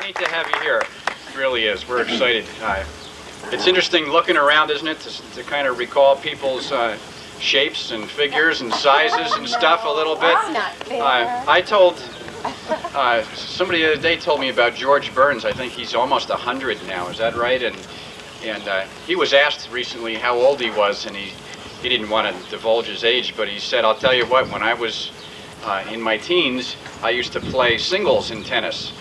neat to have you here. It really is. We're excited. It's interesting looking around, isn't it, to kind of recall people's shapes and figures and sizes and stuff a little bit. I told somebody the other day told me about George Burns. I think he's almost 100 now. Is that right? And he was asked recently how old he was, and he didn't want to divulge his age, but he said, "I'll tell you what. When I was in my teens, I used to play singles in tennis,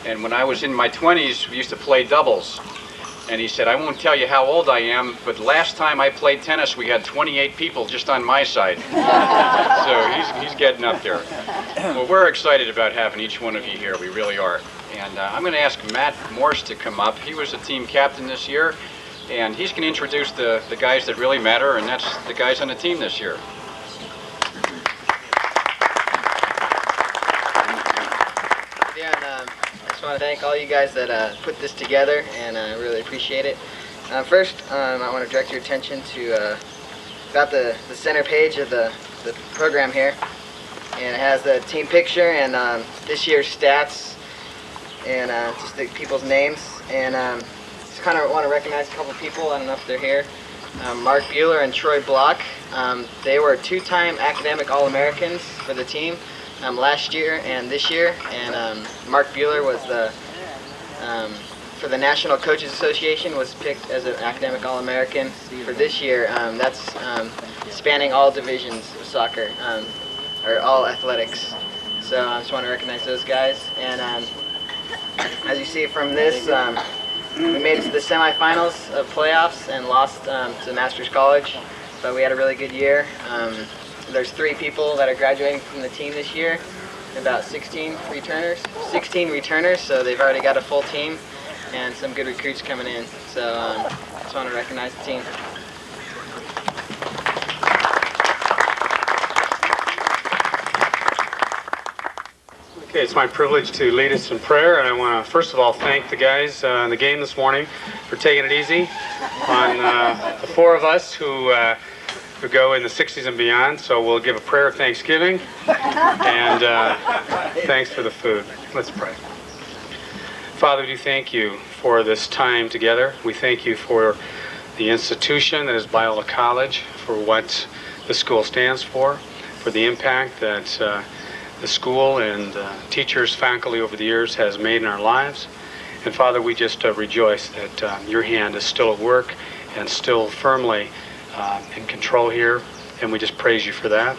and when I was in my 20s, we used to play doubles." And he said, "I won't tell you how old I am, but last time I played tennis, we had 28 people just on my side." So he's getting up there. Well, we're excited about having each one of you here. We really are. And I'm going to ask Matt Morse to come up. He was the team captain this year, and he's going to introduce the guys that really matter, and that's the guys on the team this year. I just want to thank all you guys that put this together, and I really appreciate it. First, I want to direct your attention to about the center page of the program here, and it has the team picture and this year's stats and just the people's names. And just kind of want to recognize a couple people. I don't know if they're here. Mark Biola and Troy Block. They were two-time academic All-Americans for the team. Last year and this year, and Mark Biola was for the National Coaches Association, was picked as an academic All-American for this year. That's spanning all divisions of soccer, or all athletics. So I just want to recognize those guys. And as you see from this, we made it to the semifinals of playoffs and lost to Masters College, but we had a really good year. There's 3 people that are graduating from the team this year, about 16 returners, so they've already got a full team and some good recruits coming in. So just want to recognize the team. Okay, it's my privilege to lead us in prayer, and I want to first of all thank the guys in the game this morning for taking it easy on the 4 of us who go in the 60s and beyond. So we'll give a prayer of thanksgiving and thanks for the food. Let's pray. Father, we do thank you for this time together. We thank you for the institution that is Biola College, for what the school stands for the impact that the school and teachers, faculty over the years has made in our lives. And Father, we just rejoice that your hand is still at work and still firmly in control here, and we just praise you for that.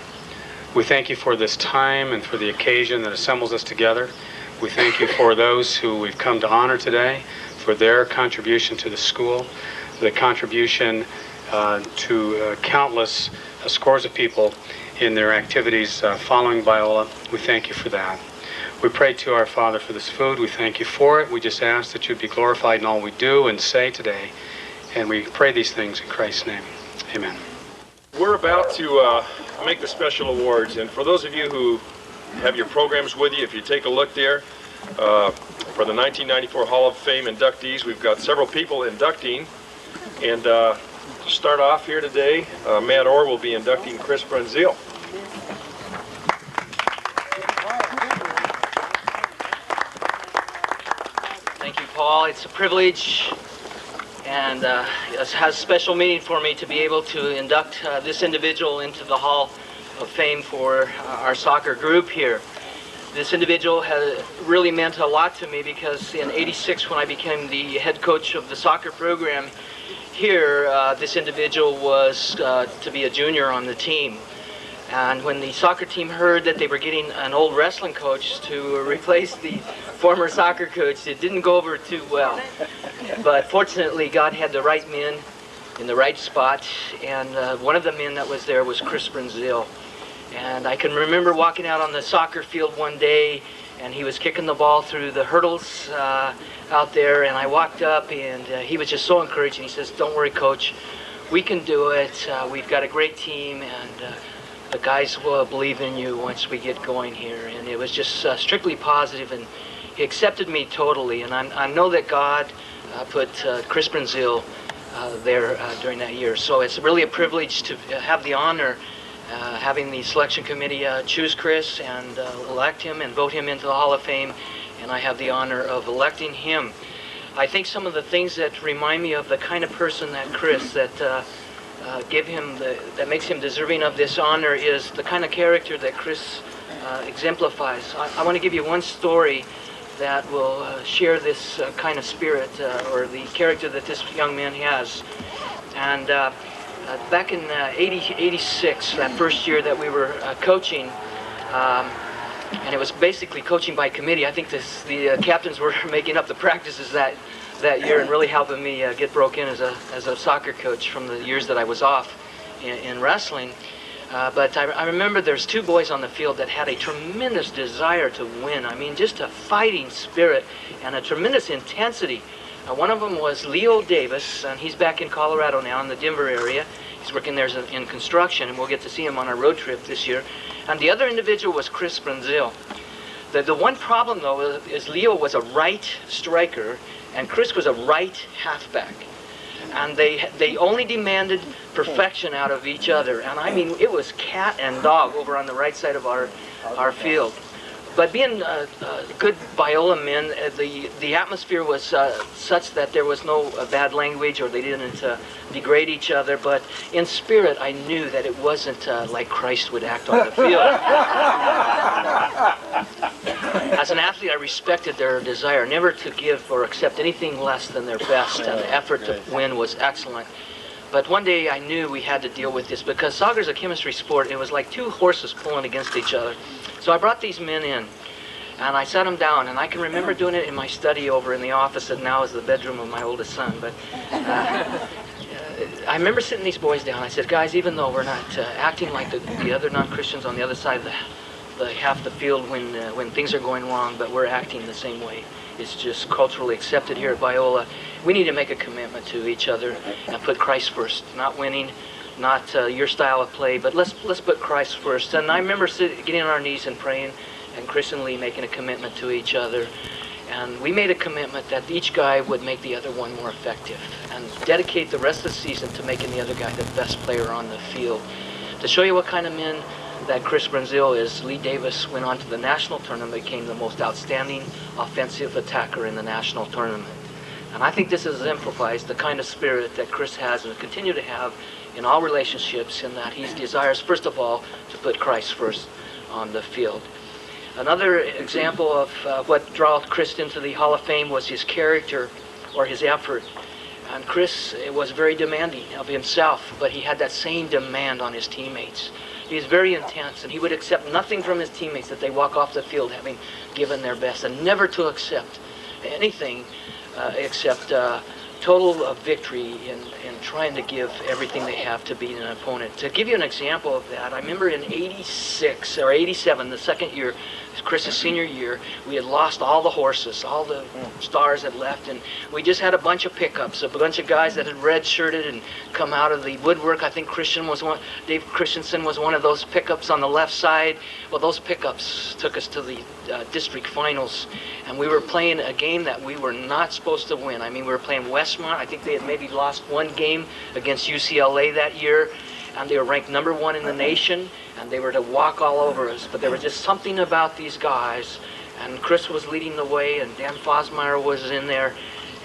We thank you for this time and for the occasion that assembles us together. We thank you for those who we've come to honor today, for their contribution to the school, the contribution to countless scores of people in their activities following Biola. We thank you for that. We pray to our Father for this food. We thank you for it. We just ask that you be glorified in all we do and say today, and we pray these things in Christ's name. Amen. We're about to make the special awards, and for those of you who have your programs with you, if you take a look there, for the 1994 Hall of Fame inductees, we've got several people inducting, and to start off here today, Matt Orr will be inducting Chris Brunzil. Thank you, Paul. It's a privilege, and it has a special meaning for me to be able to induct this individual into the Hall of Fame for our soccer group here. This individual has really meant a lot to me because in '86, when I became the head coach of the soccer program here, this individual was to be a junior on the team. And when the soccer team heard that they were getting an old wrestling coach to replace the former soccer coach, it didn't go over too well. But fortunately, God had the right men in the right spot, and one of the men that was there was Chris Brunzil. And I can remember walking out on the soccer field one day, and he was kicking the ball through the hurdles out there, and I walked up, and he was just so encouraging. He says, "Don't worry, Coach, we can do it. We've got a great team, and the guys will believe in you once we get going here." And it was just strictly positive, and he accepted me totally. And I know that God put Chris Brunzil there during that year. So it's really a privilege to have the honor having the selection committee choose Chris and elect him and vote him into the Hall of Fame. and I have the honor of electing him. I think some of the things that remind me of the kind of person that Chris, that that makes him deserving of this honor, is the kind of character that Chris exemplifies. I want to give you one story that will share this kind of spirit or the character that this young man has. And back in 86, that first year that we were coaching, and it was basically coaching by committee. I think the captains were making up the practices that year and really helping me get broke in as a soccer coach from the years that I was off in wrestling. But I remember there's two boys on the field that had a tremendous desire to win. I mean, just a fighting spirit and a tremendous intensity. One of them was Leo Davis, and he's back in Colorado now in the Denver area. He's working there in construction, and we'll get to see him on our road trip this year. And the other individual was Chris Brazil. The one problem, though, is Leo was a right striker, and Chris was a right halfback. And they only demanded perfection out of each other. And I mean, it was cat and dog over on the right side of our field. But being good Biola men, the atmosphere was such that there was no bad language, or they didn't degrade each other. But in spirit, I knew that it wasn't like Christ would act on the field. As an athlete, I respected their desire never to give or accept anything less than their best, and the effort to win was excellent. But one day I knew we had to deal with this, because soccer is a chemistry sport, and it was like two horses pulling against each other. So I brought these men in, and I sat them down, and I can remember doing it in my study over in the office that now is the bedroom of my oldest son. But I remember sitting these boys down. I said, guys, even though we're not acting like the other non-Christians on the other side of the half the field when things are going wrong, but we're acting the same way. It's just culturally accepted here at Biola. We need to make a commitment to each other and put Christ first. Not winning, not your style of play, but let's put Christ first. And I remember getting on our knees and praying, and Chris and Lee making a commitment to each other. And we made a commitment that each guy would make the other one more effective and dedicate the rest of the season to making the other guy the best player on the field. To show you what kind of men that Chris Brazil is, Lee Davis went on to the national tournament, became the most outstanding offensive attacker in the national tournament. And I think this exemplifies the kind of spirit that Chris has and will continue to have in all relationships, in that he desires, first of all, to put Christ first on the field. Another example of what draws Chris into the Hall of Fame was his character or his effort. And Chris was very demanding of himself, but he had that same demand on his teammates. He was very intense, and he would accept nothing from his teammates that they walk off the field having given their best, and never to accept anything except total victory in trying to give everything they have to beat an opponent. To give you an example of that, I remember in 86 or 87, the second year, Chris's senior year, we had lost all the horses, all the stars had left, and we just had a bunch of pickups, a bunch of guys that had red-shirted and come out of the woodwork. I think Dave Christensen was one of those pickups on the left side. Well, those pickups took us to the district finals, and we were playing a game that we were not supposed to win. I mean, we were playing Westmont. I think they had maybe lost one game against UCLA that year, and they were ranked number 1 in the nation, and they were to walk all over us. But there was just something about these guys, and Chris was leading the way, and Dan Fosmeyer was in there,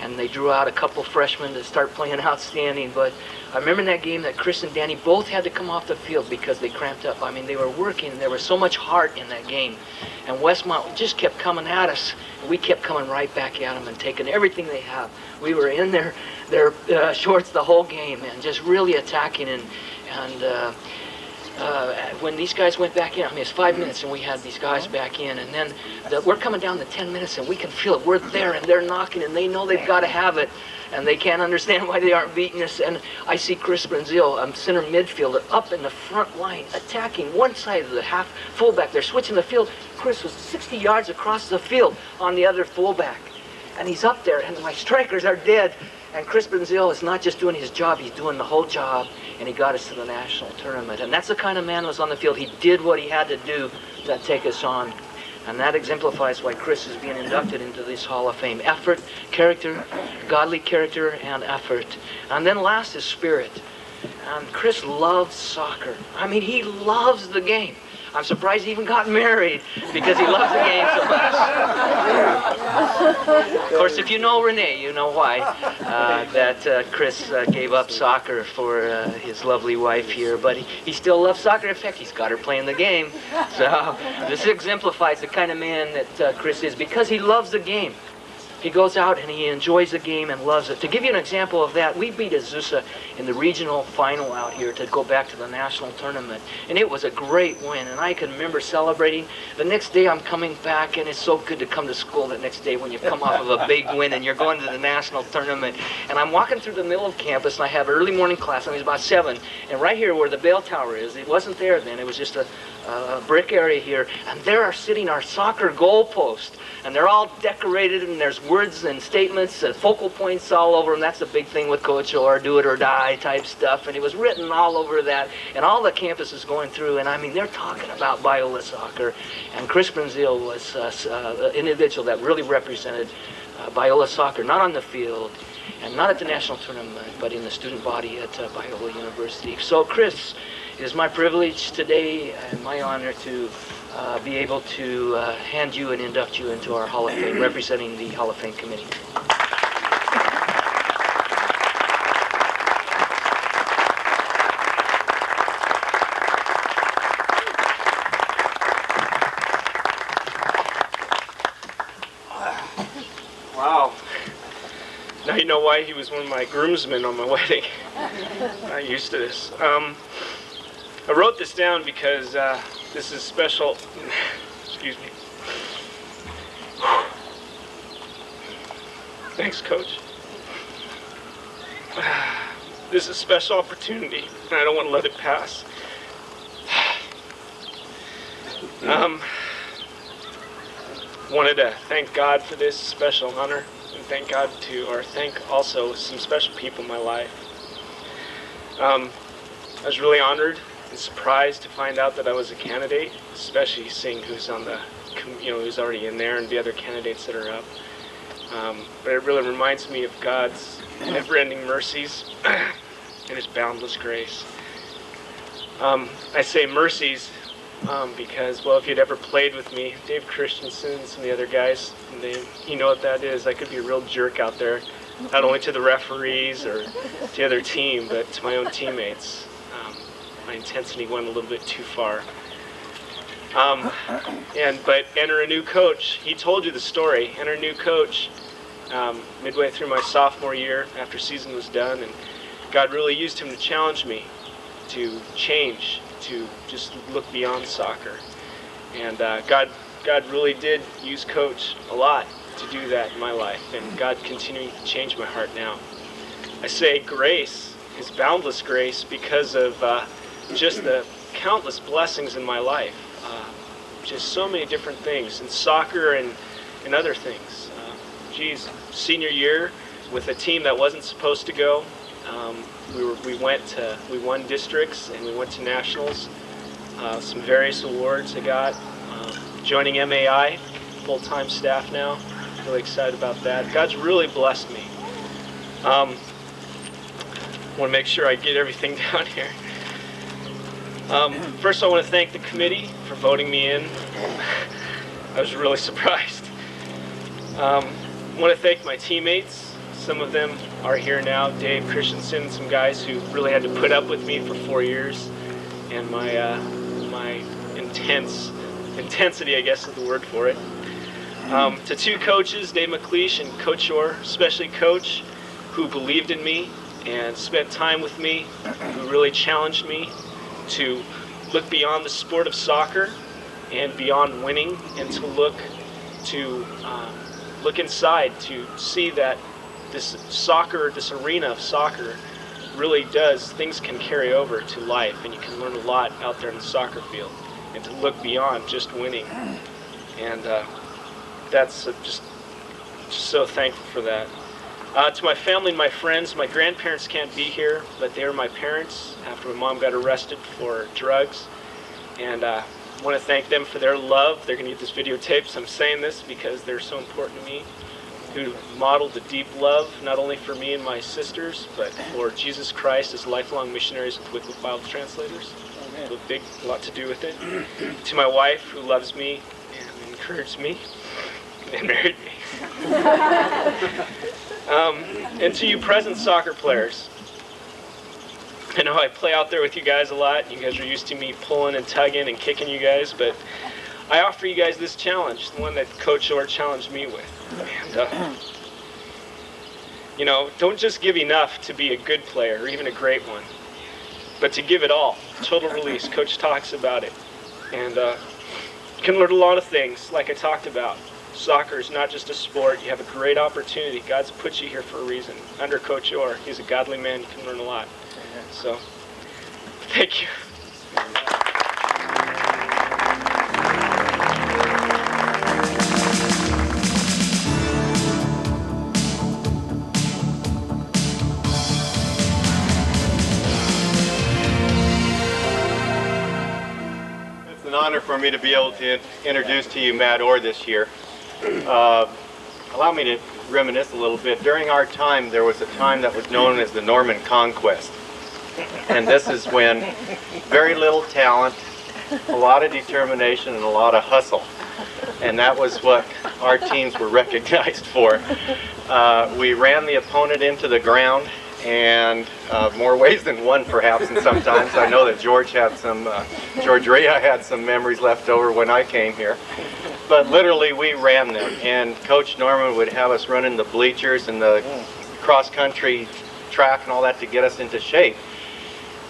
and they drew out a couple freshmen to start playing outstanding. But I remember in that game that Chris and Danny both had to come off the field because they cramped up. I mean, they were working, and there was so much heart in that game. And Westmont just kept coming at us, and we kept coming right back at them and taking everything they have. We were in their shorts the whole game and just really attacking. And when these guys went back in, I mean, it's 5 minutes and we had these guys back in, and then we're coming down to 10 minutes and we can feel it. We're there and they're knocking, and they know they've got to have it, and they can't understand why they aren't beating us. And I see Chris Brazil, center midfielder, up in the front line, attacking one side of the half fullback. They're switching the field. Chris was 60 yards across the field on the other fullback, and he's up there, and my strikers are dead. And Chris Brazil is not just doing his job, he's doing the whole job, and he got us to the national tournament. And that's the kind of man who was on the field. He did what he had to do to take us on. And that exemplifies why Chris is being inducted into this Hall of Fame. Effort, character, godly character, and effort. And then last is spirit. And Chris loves soccer. I mean, he loves the game. I'm surprised he even got married because he loves the game so much. Of course, if you know Renee, you know why. That Chris gave up soccer for his lovely wife here, but he still loves soccer. In fact, he's got her playing the game. So this exemplifies the kind of man that Chris is, because he loves the game. He goes out and he enjoys the game and loves it. To give you an example of that, we beat Azusa in the regional final out here to go back to the national tournament. And it was a great win, and I can remember celebrating. The next day I'm coming back, and it's so good to come to school the next day when you come off of a big win and you're going to the national tournament. And I'm walking through the middle of campus, and I have early morning class, and it was about 7. And right here where the bell tower is, it wasn't there then, it was just a brick area here, and there are sitting our soccer goalposts. And they're all decorated, and there's words and statements and focal points all over them. That's the big thing with Coach Orr, do it or die type stuff. And it was written all over that. And all the campus is going through. And I mean, they're talking about Biola soccer. And Chris Benzil was an individual that really represented Biola soccer, not on the field and not at the national tournament, but in the student body at Biola University. So, Chris, it is my privilege today and my honor to be able to hand you and induct you into our Hall of Fame, representing the Hall of Fame committee. Wow. Now you know why he was one of my groomsmen on my wedding. Not used to this. I wrote this down because this is special. Excuse me. Thanks, Coach. This is a special opportunity, and I don't want to let it pass. Wanted to thank God for this special honor, and thank also some special people in my life. I was really honored and surprised to find out that I was a candidate, especially seeing who's on the, who's already in there and the other candidates that are up. But it really reminds me of God's never-ending mercies and His boundless grace. I say mercies because, well, if you'd ever played with me, Dave Christensen and some of the other guys, you know what that is. I could be a real jerk out there, not only to the referees or to the other team, but to my own teammates. My intensity went a little bit too far. But enter a new coach. He told you the story. Enter a new coach midway through my sophomore year after season was done, and God really used him to challenge me to change, to just look beyond soccer. And God really did use Coach a lot to do that in my life, and God continuing to change my heart now. I say grace, His boundless grace, because of just the countless blessings in my life. Just so many different things in soccer and other things. Senior year with a team that wasn't supposed to go. We won districts and we went to nationals. Some various awards I got. Joining MAI, full-time staff now. Really excited about that. God's really blessed me. Want to make sure I get everything down here. First, I want to thank the committee for voting me in. I was really surprised. I want to thank my teammates. Some of them are here now. Dave Christensen, some guys who really had to put up with me for 4 years, and my intensity, I guess is the word for it. To 2 coaches, Dave McLeish and Coach Orr, especially Coach, who believed in me and spent time with me, who really challenged me to look beyond the sport of soccer and beyond winning, and to look inside, to see that this arena of soccer really does, things can carry over to life, and you can learn a lot out there in the soccer field, and to look beyond just winning. And that's just so thankful for that. To my family and my friends, my grandparents can't be here, but they were my parents after my mom got arrested for drugs. And I want to thank them for their love. They're going to get this videotape, so I'm saying this because they're so important to me, who modeled the deep love, not only for me and my sisters, but for Jesus Christ as lifelong missionaries with Wycliffe Bible Translators. A lot to do with it. To my wife, who loves me and encouraged me. and married me. And to you present soccer players, I know I play out there with you guys a lot. You guys are used to me pulling and tugging and kicking you guys, but I offer you guys this challenge, the one that Coach Orr challenged me with. And, don't just give enough to be a good player or even a great one, but to give it all. Total release. Coach talks about it. And you can learn a lot of things, like I talked about. Soccer is not just a sport. You have a great opportunity. God's put you here for a reason. Under Coach Orr, he's a godly man. You can learn a lot. So, thank you. It's an honor for me to be able to introduce to you Matt Orr this year. Allow me to reminisce a little bit. During our time, there was a time that was known as the Norman Conquest. And this is when very little talent, a lot of determination, and a lot of hustle. And that was what our teams were recognized for. We ran the opponent into the ground, and more ways than one perhaps, and sometimes. I know that George Ria had some memories left over when I came here. But literally we ran them, and Coach Norman would have us run in the bleachers and the cross-country track and all that to get us into shape.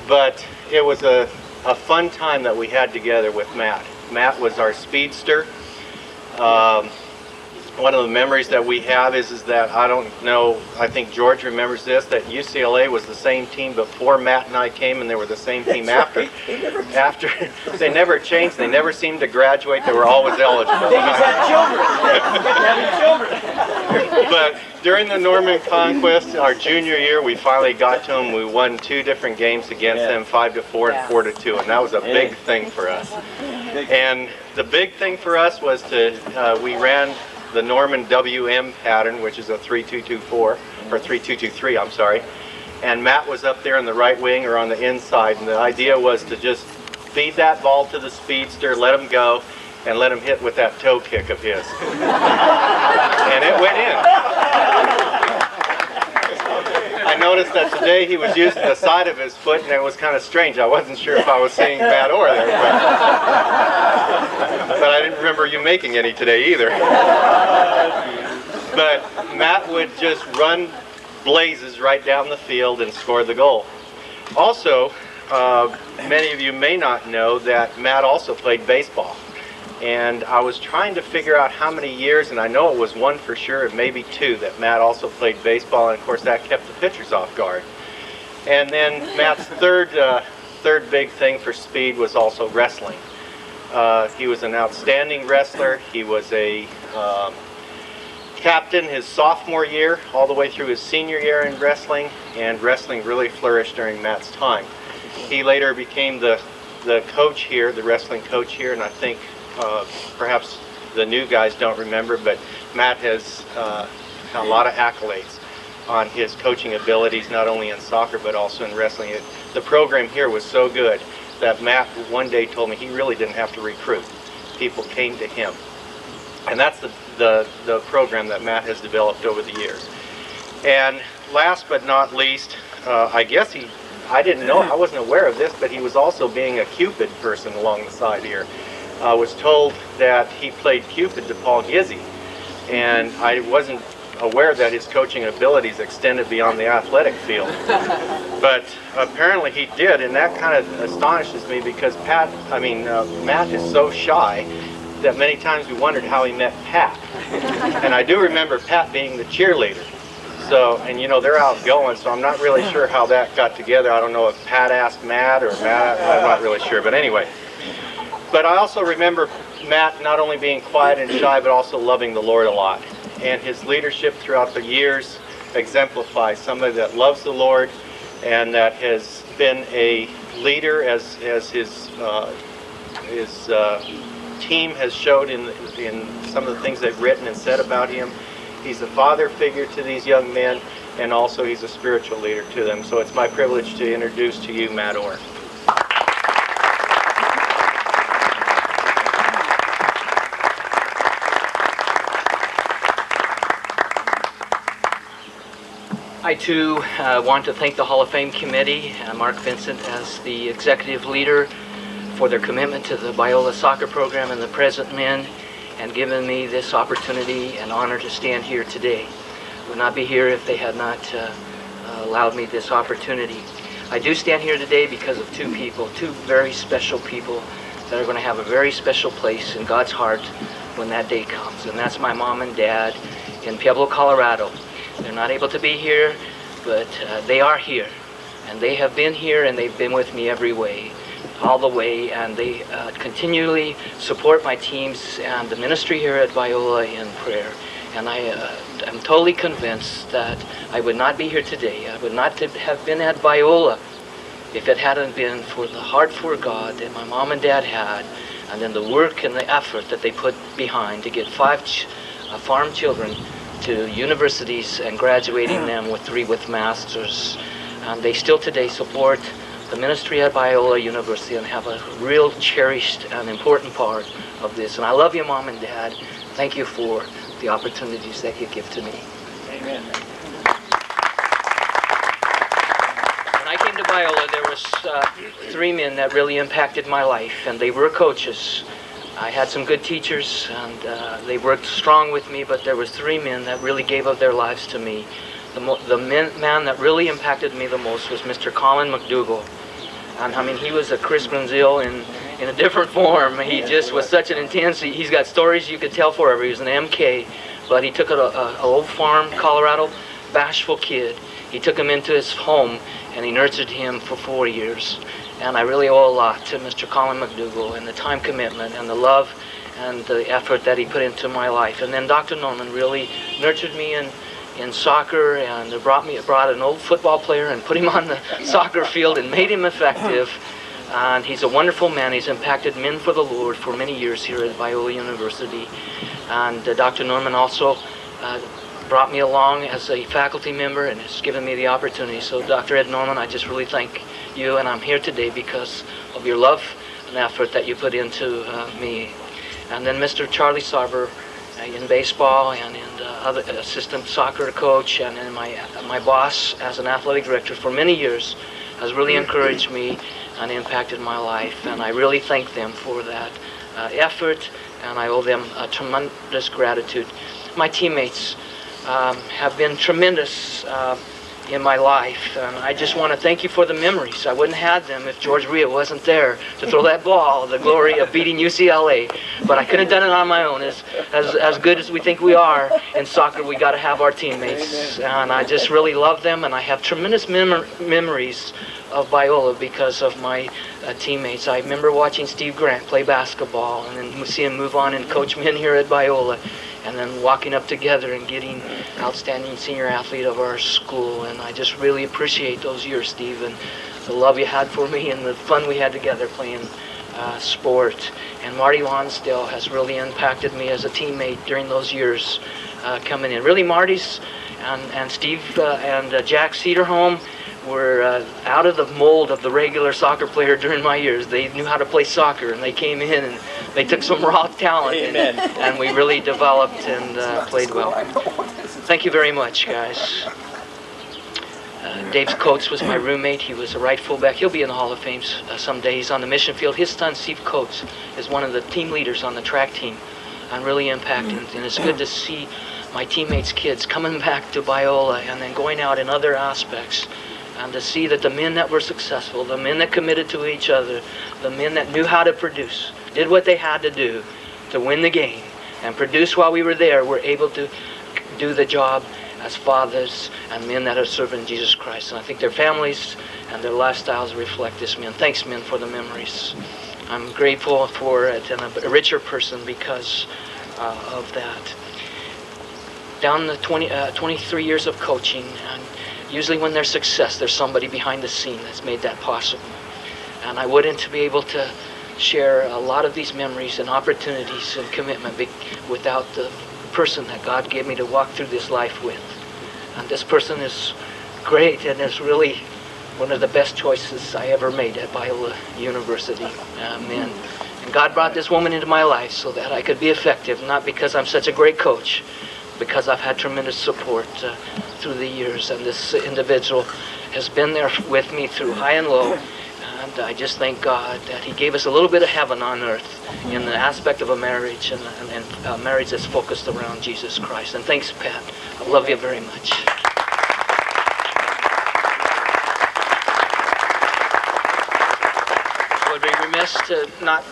But it was a fun time that we had together with Matt. Matt was our speedster. One of the memories that we have is that, I don't know, I think George remembers this, that UCLA was the same team before Matt and I came, and they were the same team after. They never changed. They never seemed to graduate. They were always eligible. They just had children. But during the Norman Conquest, our junior year, we finally got to them. We won 2 different games against them, 5-4 and 4-2, and that was a big thing for us. And the big thing for us was we ran the Norman WM pattern, which is a 3-2-2-4, or 3-2-2-3, I'm sorry. And Matt was up there in the right wing or on the inside, and the idea was to just feed that ball to the speedster, let him go, and let him hit with that toe kick of his. And it went in. I noticed that today he was using the side of his foot, and it was kind of strange. I wasn't sure if I was seeing Matt Orr there, but I didn't remember you making any today either. But Matt would just run blazes right down the field and score the goal. Also, many of you may not know that Matt also played baseball. And I was trying to figure out how many years, and I know it was 1 for sure, and maybe 2, that Matt also played baseball, and of course that kept the pitchers off guard. And then Matt's third big thing for speed was also wrestling. He was an outstanding wrestler. He was a captain his sophomore year, all the way through his senior year in wrestling, and wrestling really flourished during Matt's time. He later became the coach here, the wrestling coach here, and I think perhaps the new guys don't remember, but Matt has a lot of accolades on his coaching abilities, not only in soccer but also in wrestling. The program here was so good that Matt one day told me he really didn't have to recruit. People came to him. And that's the program that Matt has developed over the years. And last but not least, I guess I didn't know, I wasn't aware of this, but he was also being a Cupid person along the side here. I was told that he played Cupid to Paul Gizzi, and I wasn't aware that his coaching abilities extended beyond the athletic field. But apparently he did, and that kind of astonishes me because Matt is so shy that many times we wondered how he met Pat. And I do remember Pat being the cheerleader. So, and they're outgoing, so I'm not really sure how that got together. I don't know if Pat asked Matt or Matt, I'm not really sure, but anyway. But I also remember Matt not only being quiet and shy, but also loving the Lord a lot. And his leadership throughout the years exemplifies somebody that loves the Lord and that has been a leader as his team has showed in some of the things they've written and said about him. He's a father figure to these young men, and also he's a spiritual leader to them. So it's my privilege to introduce to you Matt Orr. I too want to thank the Hall of Fame committee, Mark Vincent as the executive leader, for their commitment to the Biola soccer program and the present men, and given me this opportunity and honor to stand here today. I would not be here if they had not allowed me this opportunity. I do stand here today because of two people, two very special people that are going to have a very special place in God's heart when that day comes. And that's my mom and dad in Pueblo, Colorado. They're not able to be here, but they are here. And they have been here, and they've been with me every way, all the way. And they continually support my teams and the ministry here at Biola in prayer. And I'm totally convinced that I would not be here today. I would not have been at Biola if it hadn't been for the heart for God that my mom and dad had, and then the work and the effort that they put behind to get 5 farm children to universities and graduating them with 3 with masters. And they still today support the ministry at Biola University and have a real cherished and important part of this. And I love you, Mom and Dad. Thank you for the opportunities that you give to me. Amen. When I came to Biola, there was 3 men that really impacted my life, and they were coaches. I had some good teachers, and they worked strong with me, but there was 3 men that really gave of their lives to me. The man that really impacted me the most was Mr. Colin McDougall. And I mean, he was a Chris Brazil in a different form. He just was such an intense, he's got stories you could tell forever. He was an MK, but he took an old farm, Colorado, bashful kid. He took him into his home, and he nurtured him for 4 years. And I really owe a lot to Mr. Colin McDougall and the time commitment and the love and the effort that he put into my life. And then Dr. Norman really nurtured me in soccer, and brought an old football player and put him on the soccer field and made him effective. And he's a wonderful man. He's impacted men for the Lord for many years here at Biola University. And Dr. Norman also brought me along as a faculty member and has given me the opportunity. So Dr. Ed Norman, I just really thank you, and I'm here today because of your love and effort that you put into me. And then Mr. Charlie Sarver in baseball, and in other assistant soccer coach, and in my boss as an athletic director for many years has really encouraged me and impacted my life. And I really thank them for that effort, and I owe them a tremendous gratitude. My teammates have been tremendous in my life, and I just want to thank you for the memories. I wouldn't have them if George Ria wasn't there to throw that ball, the glory of beating UCLA. But I couldn't have done it on my own. As good as we think we are in soccer, we got to have our teammates, and I just really love them, and I have tremendous memories of Biola because of my teammates. I remember watching Steve Grant play basketball, and then see him move on and coach men here at Biola, and then walking up together and getting outstanding senior athlete of our school. And I just really appreciate those years, Steve, and the love you had for me and the fun we had together playing sport. And Marty Lonsdale has really impacted me as a teammate during those years coming in. Really, Marty's and Steve and Jack Cedarholm were out of the mold of the regular soccer player during my years. They knew how to play soccer, and they came in and they took some raw talent, and we really developed and played well. Thank you very much, guys. Dave Coates was my roommate. He was a right fullback. He'll be in the Hall of Fame someday. He's on the mission field. His son, Steve Coates, is one of the team leaders on the track team, and really impacting. And it's good to see my teammates' kids coming back to Biola and then going out in other aspects, and to see that the men that were successful, the men that committed to each other, the men that knew how to produce, did what they had to do to win the game and produce while we were there, were able to do the job as fathers and men that are serving Jesus Christ. And I think their families and their lifestyles reflect this, men. Thanks, men, for the memories. I'm grateful for it, and a richer person because of that. Down the 23 years of coaching, and usually when there's success, there's somebody behind the scene that's made that possible. And I wouldn't be able to share a lot of these memories and opportunities and commitment without the person that God gave me to walk through this life with. And this person is great, and is really one of the best choices I ever made at Biola University. Amen. And God brought this woman into my life so that I could be effective, not because I'm such a great coach, because I've had tremendous support through the years, and this individual has been there with me through high and low. And I just thank God that He gave us a little bit of heaven on earth in the aspect of a marriage, and a marriage that's focused around Jesus Christ. And thanks, Pat. I love you very much. I would be remiss to not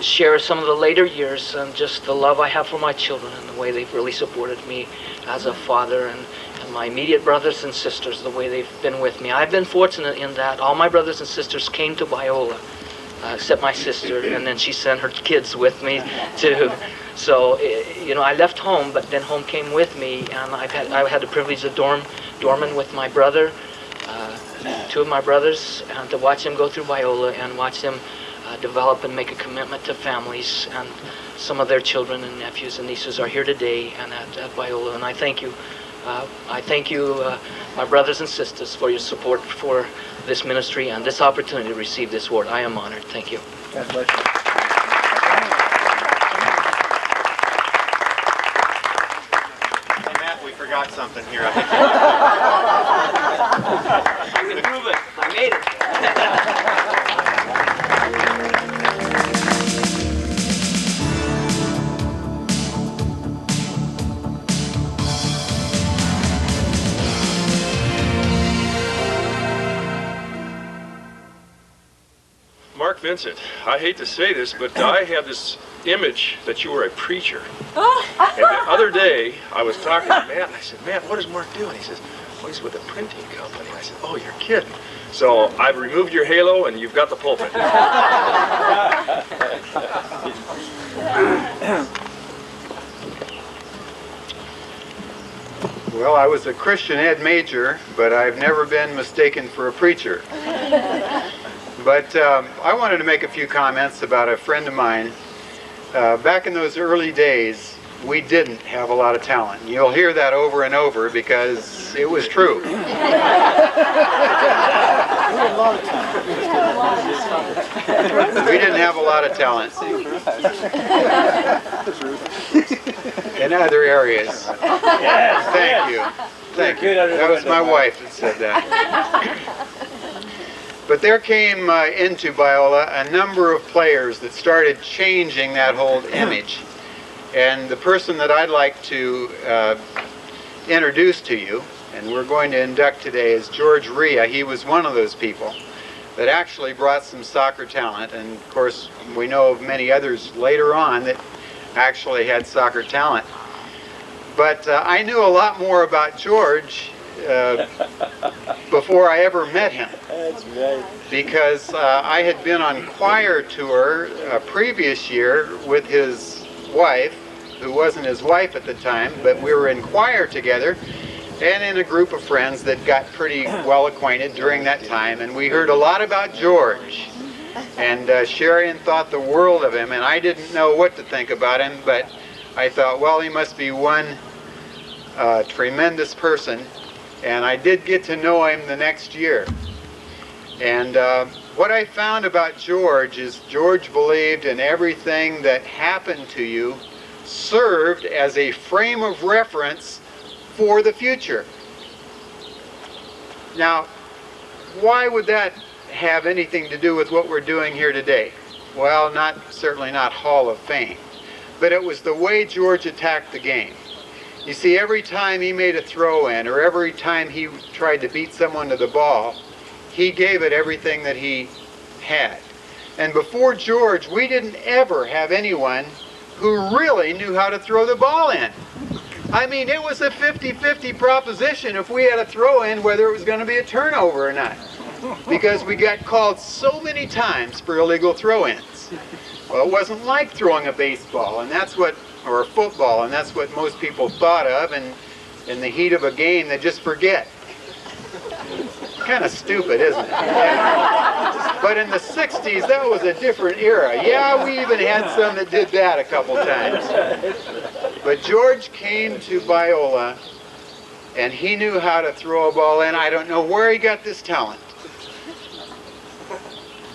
share some of the later years and just the love I have for my children and the way they've really supported me as a father, and my immediate brothers and sisters, the way they've been with me. I've been fortunate in that all my brothers and sisters came to Biola, except my sister, and then she sent her kids with me too. So, you know, I left home, but then home came with me, and I had the privilege of dorming with my brother, two of my brothers, and to watch them go through Biola and watch them develop and make a commitment to families. And some of their children and nephews and nieces are here today and at Biola, and I thank you. My brothers and sisters, for your support for this ministry and this opportunity to receive this award. I am honored. Thank you. God bless you. Hey, Matt, we forgot something here. I can prove it. I made it. Mark Vincent, I hate to say this, but I have this image that you were a preacher. And the other day, I was talking to Matt, and I said, Matt, what does Mark do? And he says, well, he's with a printing company. I said, oh, you're kidding. So I've removed your halo, and you've got the pulpit. Well, I was a Christian ed major, but I've never been mistaken for a preacher. But I wanted to make a few comments about a friend of mine. Back in those early days, we didn't have a lot of talent. You'll hear that over and over because it was true. We didn't have a lot of talent in other areas. Thank you. Thank you. That was my wife that said that. But there came into Biola a number of players that started changing that whole image. And the person that I'd like to introduce to you, and we're going to induct today, is George Ria. He was one of those people that actually brought some soccer talent. And of course, we know of many others later on that actually had soccer talent. But I knew a lot more about George before I ever met him. That's right. Because I had been on choir tour a previous year with his wife, who wasn't his wife at the time, but we were in choir together and in a group of friends that got pretty well acquainted during that time. And we heard a lot about George. And Sherian thought the world of him, and I didn't know what to think about him, but I thought, well, he must be one tremendous person. And I did get to know him the next year. And what I found about George is George believed in everything that happened to you served as a frame of reference for the future. Now, why would that have anything to do with what we're doing here today? Well, certainly not Hall of Fame, but it was the way George attacked the game. You see, every time he made a throw-in, or every time he tried to beat someone to the ball, he gave it everything that he had. And before George, we didn't ever have anyone who really knew how to throw the ball in. I mean, it was a 50-50 proposition if we had a throw-in whether it was going to be a turnover or not, because we got called so many times for illegal throw-ins. Well, it wasn't like throwing a baseball, and that's what, or a football, and that's what most people thought of, and in the heat of a game, they just forget. Kind of stupid, isn't it? Yeah. But in the 60s, that was a different era. Yeah, we even had some that did that a couple times. But George came to Biola, and he knew how to throw a ball in. I don't know where he got this talent.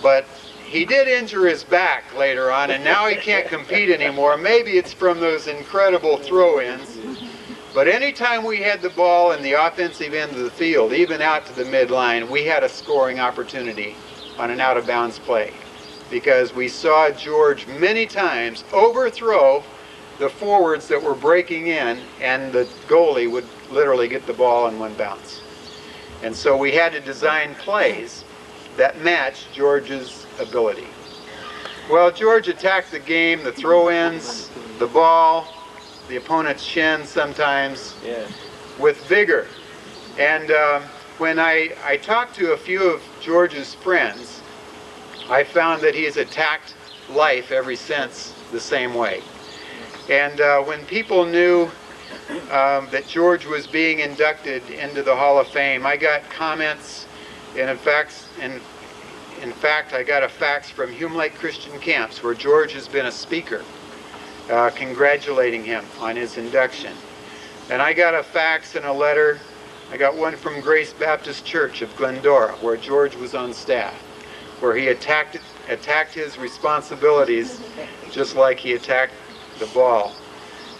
But he did injure his back later on, and now he can't compete anymore. Maybe it's from those incredible throw-ins. But anytime we had the ball in the offensive end of the field, even out to the midline, we had a scoring opportunity on an out-of-bounds play, because we saw George many times overthrow the forwards that were breaking in, and the goalie would literally get the ball in one bounce. And so we had to design plays that matched George's ability. Well, George attacked the game, the throw-ins, the ball, the opponent's shin sometimes, with vigor. And when I talked to a few of George's friends, I found that he has attacked life ever since the same way. And when people knew that George was being inducted into the Hall of Fame, I got comments, and in fact, I got a fax from Hume Lake Christian Camps, where George has been a speaker, congratulating him on his induction. And I got a fax and a letter. I got one from Grace Baptist Church of Glendora, where George was on staff, where he attacked his responsibilities just like he attacked the ball.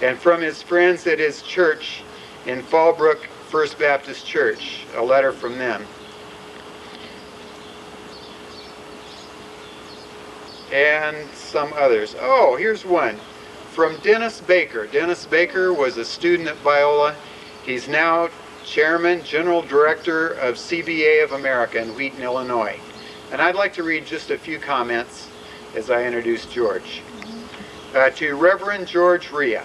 And from his friends at his church in Fallbrook First Baptist Church, a letter from them. And some others. Oh, here's one from Dennis Baker. Dennis Baker was a student at Biola. He's now Chairman, General Director of CBA of America in Wheaton, Illinois. And I'd like to read just a few comments as I introduce George. To Reverend George Rhea.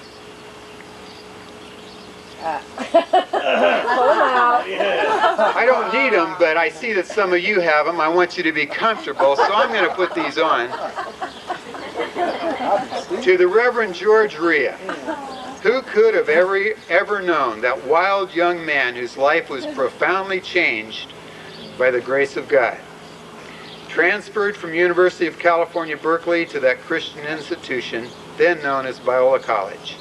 I don't need them, but I see that some of you have them. I want you to be comfortable, so I'm going to put these on. To the Reverend George Rhea. Who could have ever known that wild young man whose life was profoundly changed by the grace of God? Transferred from University of California, Berkeley to that Christian institution, then known as Biola College.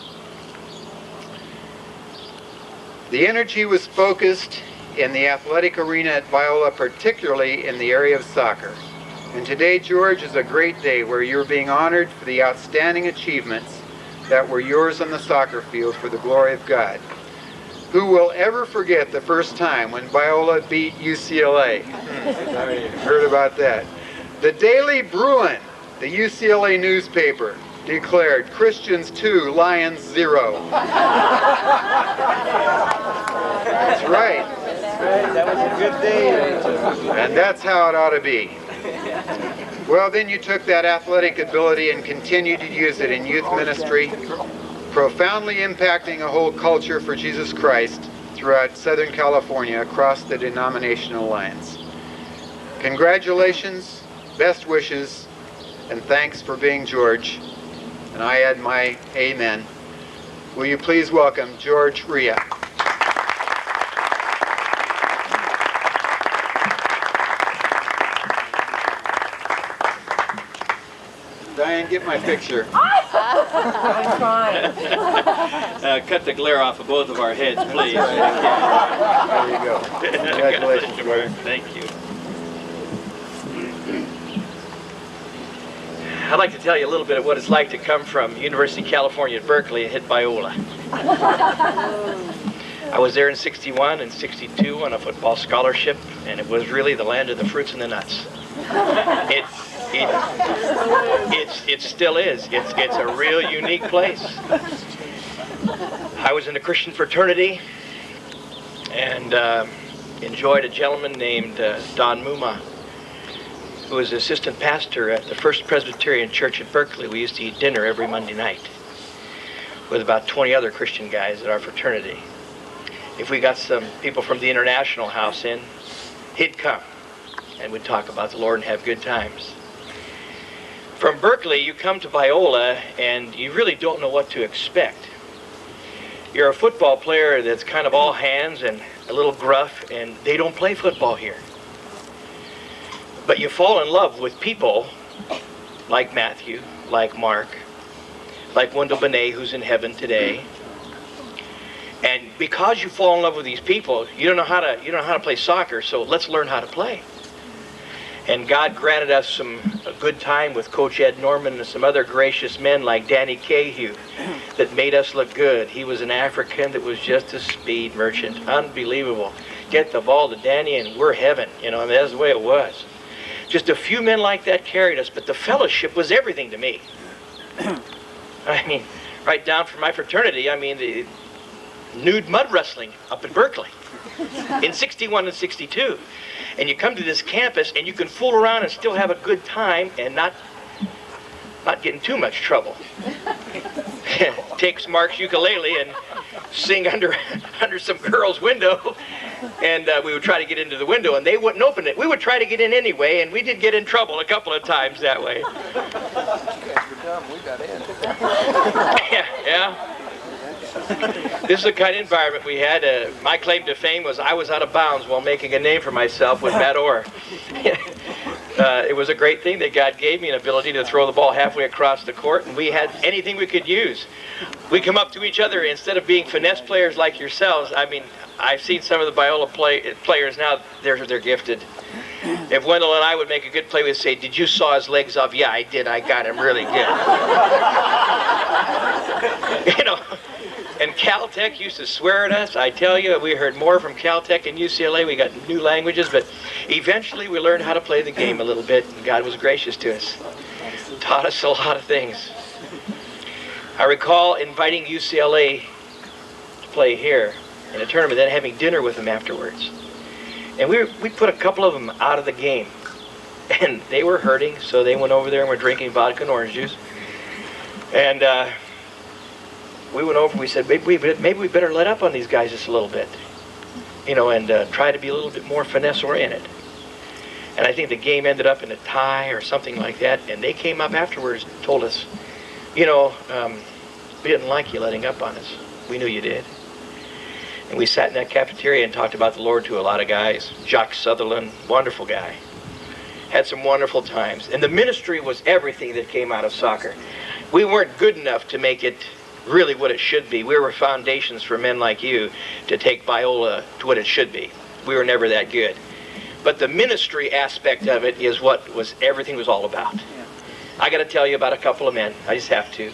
The energy was focused in the athletic arena at Biola, particularly in the area of soccer. And today, George, is a great day where you're being honored for the outstanding achievements that were yours on the soccer field for the glory of God. Who will ever forget the first time when Biola beat UCLA? Heard about that. The Daily Bruin, the UCLA newspaper, declared Christians 2, Lions 0. That's right. That was a good day. And that's how it ought to be. Well, then you took that athletic ability and continued to use it in youth ministry, profoundly impacting a whole culture for Jesus Christ throughout Southern California across the denominational lines. Congratulations, best wishes, and thanks for being George. And I add my amen. Will you please welcome George Rhea. Diane, get my picture. I'm trying. Cut the glare off of both of our heads, please. There you go. Congratulations, brother. Thank you. I'd like to tell you a little bit of what it's like to come from University of California at Berkeley and hit Biola. I was there in '61 and '62 on a football scholarship, and it was really the land of the fruits and the nuts. It still is. It's a real unique place. I was in a Christian fraternity and enjoyed a gentleman named Don Muma, who was the assistant pastor at the First Presbyterian Church at Berkeley. We used to eat dinner every Monday night with about 20 other Christian guys at our fraternity. If we got some people from the International House in, he'd come and we'd talk about the Lord and have good times. From Berkeley, you come to Biola and you really don't know what to expect. You're a football player that's kind of all hands and a little gruff, and they don't play football here. But you fall in love with people like Matthew, like Mark, like Wendell Benet, who's in heaven today. And because you fall in love with these people, you don't know how to play soccer, so let's learn how to play. And God granted us a good time with Coach Ed Norman and some other gracious men like Danny Cahew that made us look good. He was an African that was just a speed merchant. Unbelievable. Get the ball to Danny and we're heaven. You know, I mean, that's the way it was. Just a few men like that carried us, but the fellowship was everything to me. I mean, right down from my fraternity, I mean, the nude mud wrestling up in Berkeley in 61 and 62. And you come to this campus and you can fool around and still have a good time and not get in too much trouble. Take Mark's ukulele and sing under some girl's window, and we would try to get into the window and they wouldn't open it. We would try to get in anyway, and we did get in trouble a couple of times that way. Yeah. This is the kind of environment we had. My claim to fame was I was out of bounds while making a name for myself with Matt Orr. It was a great thing that God gave me, an ability to throw the ball halfway across the court, and we had anything we could use. We come up to each other instead of being finesse players like yourselves. I mean, I've seen some of the Biola players now, they're gifted. If Wendell and I would make a good play, we'd say, "Did you saw his legs off?" "Yeah, I did. I got him really good." You know. And Caltech used to swear at us. I tell you, we heard more from Caltech and UCLA. We got new languages, but eventually we learned how to play the game a little bit, and God was gracious to us. Taught us a lot of things. I recall inviting UCLA to play here in a tournament, then having dinner with them afterwards. And we put a couple of them out of the game. And they were hurting, so they went over there and were drinking vodka and orange juice. And we went over and we said, maybe we better let up on these guys just a little bit, you know, and try to be a little bit more finesse oriented. And I think the game ended up in a tie or something like that, and they came up afterwards and told us, you know, we didn't like you letting up on us. We knew you did. And we sat in that cafeteria and talked about the Lord to a lot of guys. Jock Sutherland, wonderful guy. Had some wonderful times. And the ministry was everything that came out of soccer. We weren't good enough to make it really what it should be. We were foundations for men like you to take Biola to what it should be. We were never that good. But the ministry aspect of it is what everything was all about. I got to tell you about a couple of men. I just have to.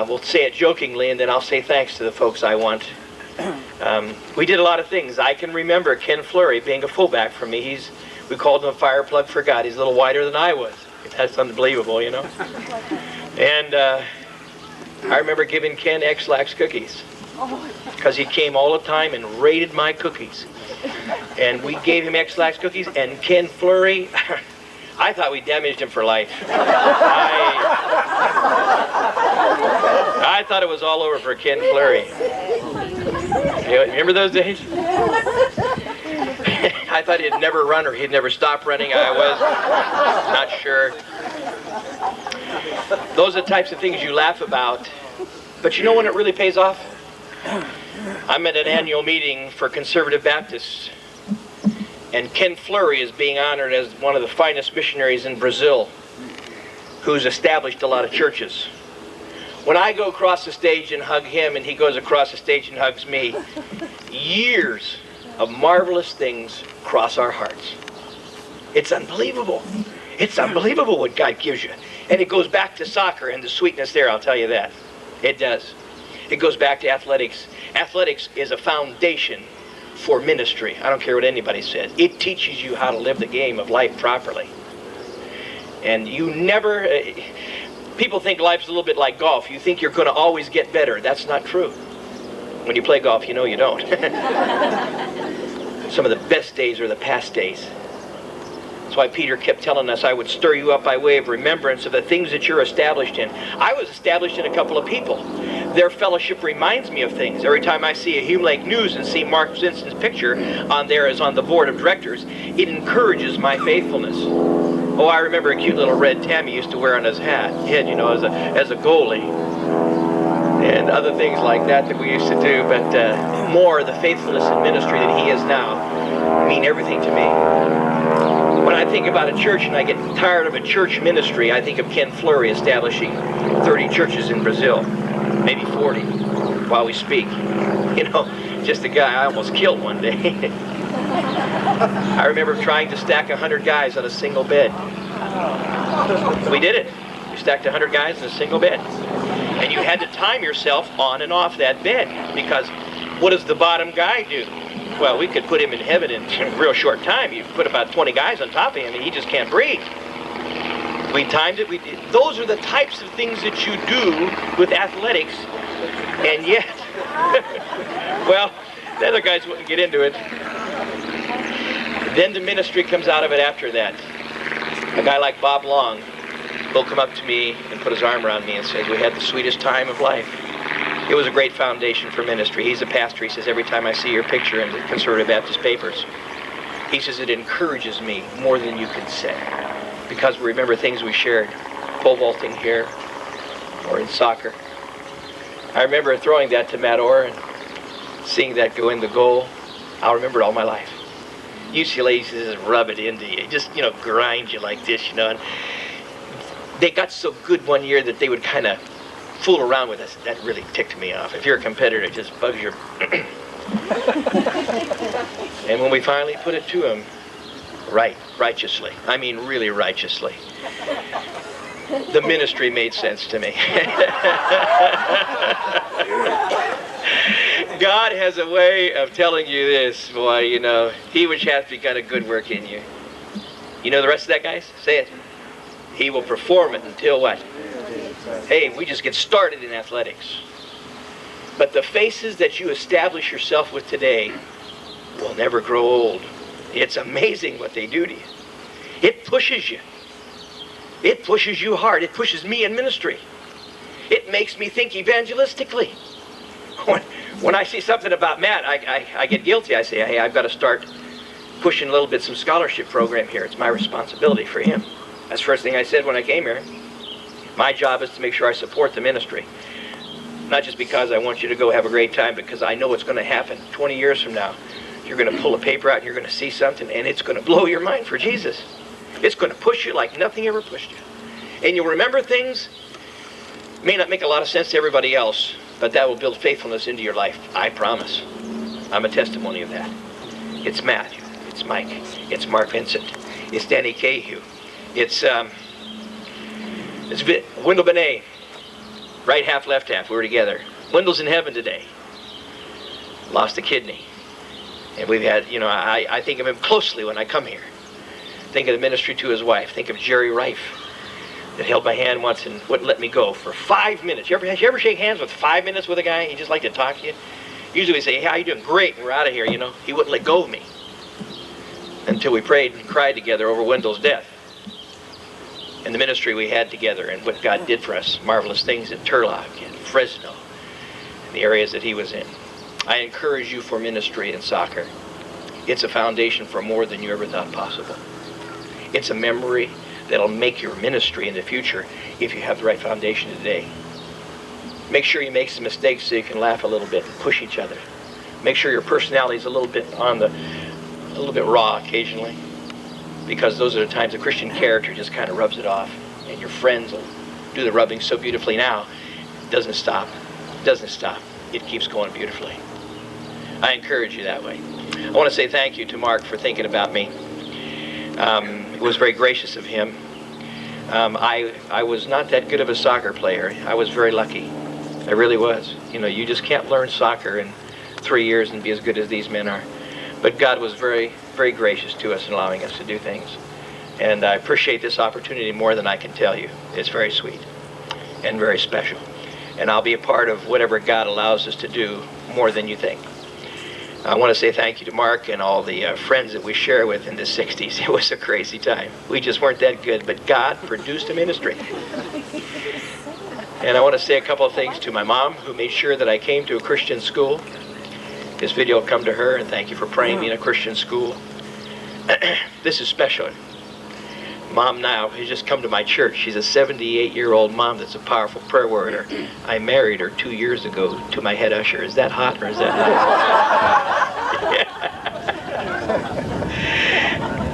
We'll say it jokingly, and then I'll say thanks to the folks I want. We did a lot of things. I can remember Ken Fleury being a fullback for me. We called him a fire plug for God. He's a little wider than I was. That's unbelievable, you know. And I remember giving Ken X-Lax cookies because he came all the time and raided my cookies. And we gave him X-Lax cookies, and Ken Fleury, I thought we damaged him for life. I thought it was all over for Ken Fleury. You remember those days? I thought he'd never run or he'd never stop running. I was not sure. Those are the types of things you laugh about. But you know when it really pays off? I'm at an annual meeting for conservative Baptists, and Ken Fleury is being honored as one of the finest missionaries in Brazil, who's established a lot of churches. When I go across the stage and hug him, and he goes across the stage and hugs me, years of marvelous things cross our hearts. It's unbelievable. It's unbelievable what God gives you. And it goes back to soccer and the sweetness there, I'll tell you that. It does. It goes back to athletics. Athletics is a foundation for ministry. I don't care what anybody says. It teaches you how to live the game of life properly. And you never... people think life's a little bit like golf. You think you're going to always get better. That's not true. When you play golf, you know you don't. Some of the best days are the past days. That's why Peter kept telling us, I would stir you up by way of remembrance of the things that you're established in. I was established in a couple of people. Their fellowship reminds me of things. Every time I see a Hume Lake News and see Mark Zinson's picture on there as on the board of directors, it encourages my faithfulness. Oh, I remember a cute little red tam he used to wear on his head, you know, as a goalie. And other things like that we used to do, but more the faithfulness and ministry that he is now mean everything to me. When I think about a church and I get tired of a church ministry, I think of Ken Fleury establishing 30 churches in Brazil, maybe 40, while we speak. You know, just a guy I almost killed one day. I remember trying to stack 100 guys on a single bed. We did it. We stacked 100 guys in a single bed. And you had to time yourself on and off that bed, because what does the bottom guy do? Well, we could put him in heaven in a real short time. You put about 20 guys on top of him and he just can't breathe. We timed it. Those are the types of things that you do with athletics. And yet, well, the other guys wouldn't get into it. Then the ministry comes out of it after that. A guy like Bob Long will come up to me and put his arm around me and say, we had the sweetest time of life. It was a great foundation for ministry. He's a pastor. He says, every time I see your picture in the Conservative Baptist papers, he says, it encourages me more than you can say. Because we remember things we shared, pole vaulting here or in soccer. I remember throwing that to Matt Orr and seeing that go in the goal. I'll remember it all my life. UCLA used to just rub it into you, just, grind you like this, and they got so good one year that they would kind of fool around with us. That really ticked me off. If you're a competitor, it just bugs your... And when we finally put it to them, righteously, I mean really righteously, the ministry made sense to me. God has a way of telling you this, boy, he which hath begun a good work in you. You know the rest of that, guys? Say it. He will perform it until what? Hey, we just get started in athletics. But the faces that you establish yourself with today will never grow old. It's amazing what they do to you. It pushes you. It pushes you hard. It pushes me in ministry. It makes me think evangelistically. When I see something about Matt, I get guilty. I say, hey, I've got to start pushing a little bit some scholarship program here. It's my responsibility for him. That's the first thing I said when I came here. My job is to make sure I support the ministry. Not just because I want you to go have a great time, because I know what's going to happen 20 years from now. You're going to pull a paper out and you're going to see something, and it's going to blow your mind for Jesus. It's going to push you like nothing ever pushed you. And you'll remember things, may not make a lot of sense to everybody else, but that will build faithfulness into your life. I promise. I'm a testimony of that. It's Matthew. It's Mike. It's Mark Vincent. It's Danny Cahew. It's Wendell Benet. Right half, left half. We were together. Wendell's in heaven today. Lost a kidney. And we've had, I think of him closely when I come here. Think of the ministry to his wife. Think of Jerry Rife, that held my hand once and wouldn't let me go for 5 minutes. You ever shake hands with 5 minutes with a guy? He just like to talk to you. Usually we say, hey, how you doing? Great, and we're out of here, He wouldn't let go of me until we prayed and cried together over Wendell's death. And the ministry we had together and what God did for us. Marvelous things in Turlock and Fresno, and the areas that he was in. I encourage you for ministry in soccer. It's a foundation for more than you ever thought possible. It's a memory that'll make your ministry in the future if you have the right foundation today. Make sure you make some mistakes so you can laugh a little bit and push each other. Make sure your personality is a little bit raw occasionally, because those are the times the Christian character just kind of rubs it off, and your friends will do the rubbing so beautifully now. It doesn't stop. It doesn't stop. It keeps going beautifully. I encourage you that way. I want to say thank you to Mark for thinking about me. It was very gracious of him. I was not that good of a soccer player. I was very lucky. I really was. You just can't learn soccer in 3 years and be as good as these men are. But God was very, very gracious to us in allowing us to do things. And I appreciate this opportunity more than I can tell you. It's very sweet and very special. And I'll be a part of whatever God allows us to do more than you think. I want to say thank you to Mark and all the friends that we share with in the 60s. It was a crazy time. We just weren't that good, but God produced a ministry. And I want to say a couple of things to my mom, who made sure that I came to a Christian school. This video will come to her, and thank you for praying me in a Christian school. This is special. Mom now has just come to my church. She's a 78-year-old mom that's a powerful prayer warrior. I married her 2 years ago to my head usher. Is that hot or is that nice?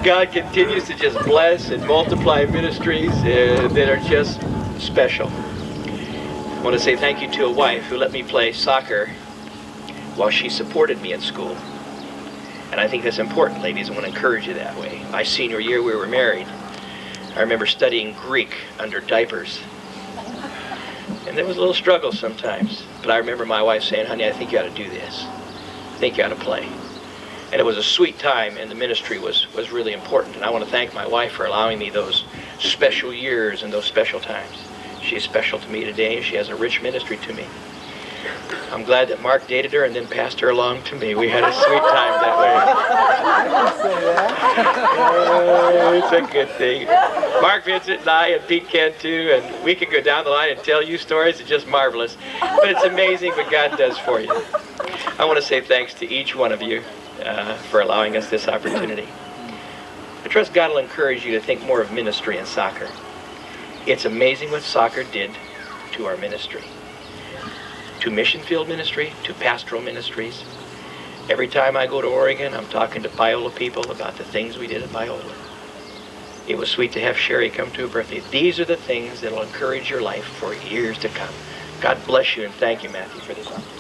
God continues to just bless and multiply ministries that are just special. I want to say thank you to a wife who let me play soccer while she supported me in school. And I think that's important, ladies. I want to encourage you that way. My senior year, we were married. I remember studying Greek under diapers. And there was a little struggle sometimes. But I remember my wife saying, honey, I think you ought to do this. I think you ought to play. And it was a sweet time, and the ministry was really important. And I want to thank my wife for allowing me those special years and those special times. She is special to me today, and she has a rich ministry to me. I'm glad that Mark dated her and then passed her along to me. We had a sweet time that way. It's a good thing. Mark Vincent and I and Pete Kent too, and we could go down the line and tell you stories. It's just marvelous. But it's amazing what God does for you. I want to say thanks to each one of you for allowing us this opportunity. I trust God will encourage you to think more of ministry and soccer. It's amazing what soccer did to our ministry. To mission field ministry, to pastoral ministries. Every time I go to Oregon, I'm talking to Biola people about the things we did at Biola. It was sweet to have Sherry come to her birthday. These are the things that will encourage your life for years to come. God bless you, and thank you, Matthew, for this opportunity.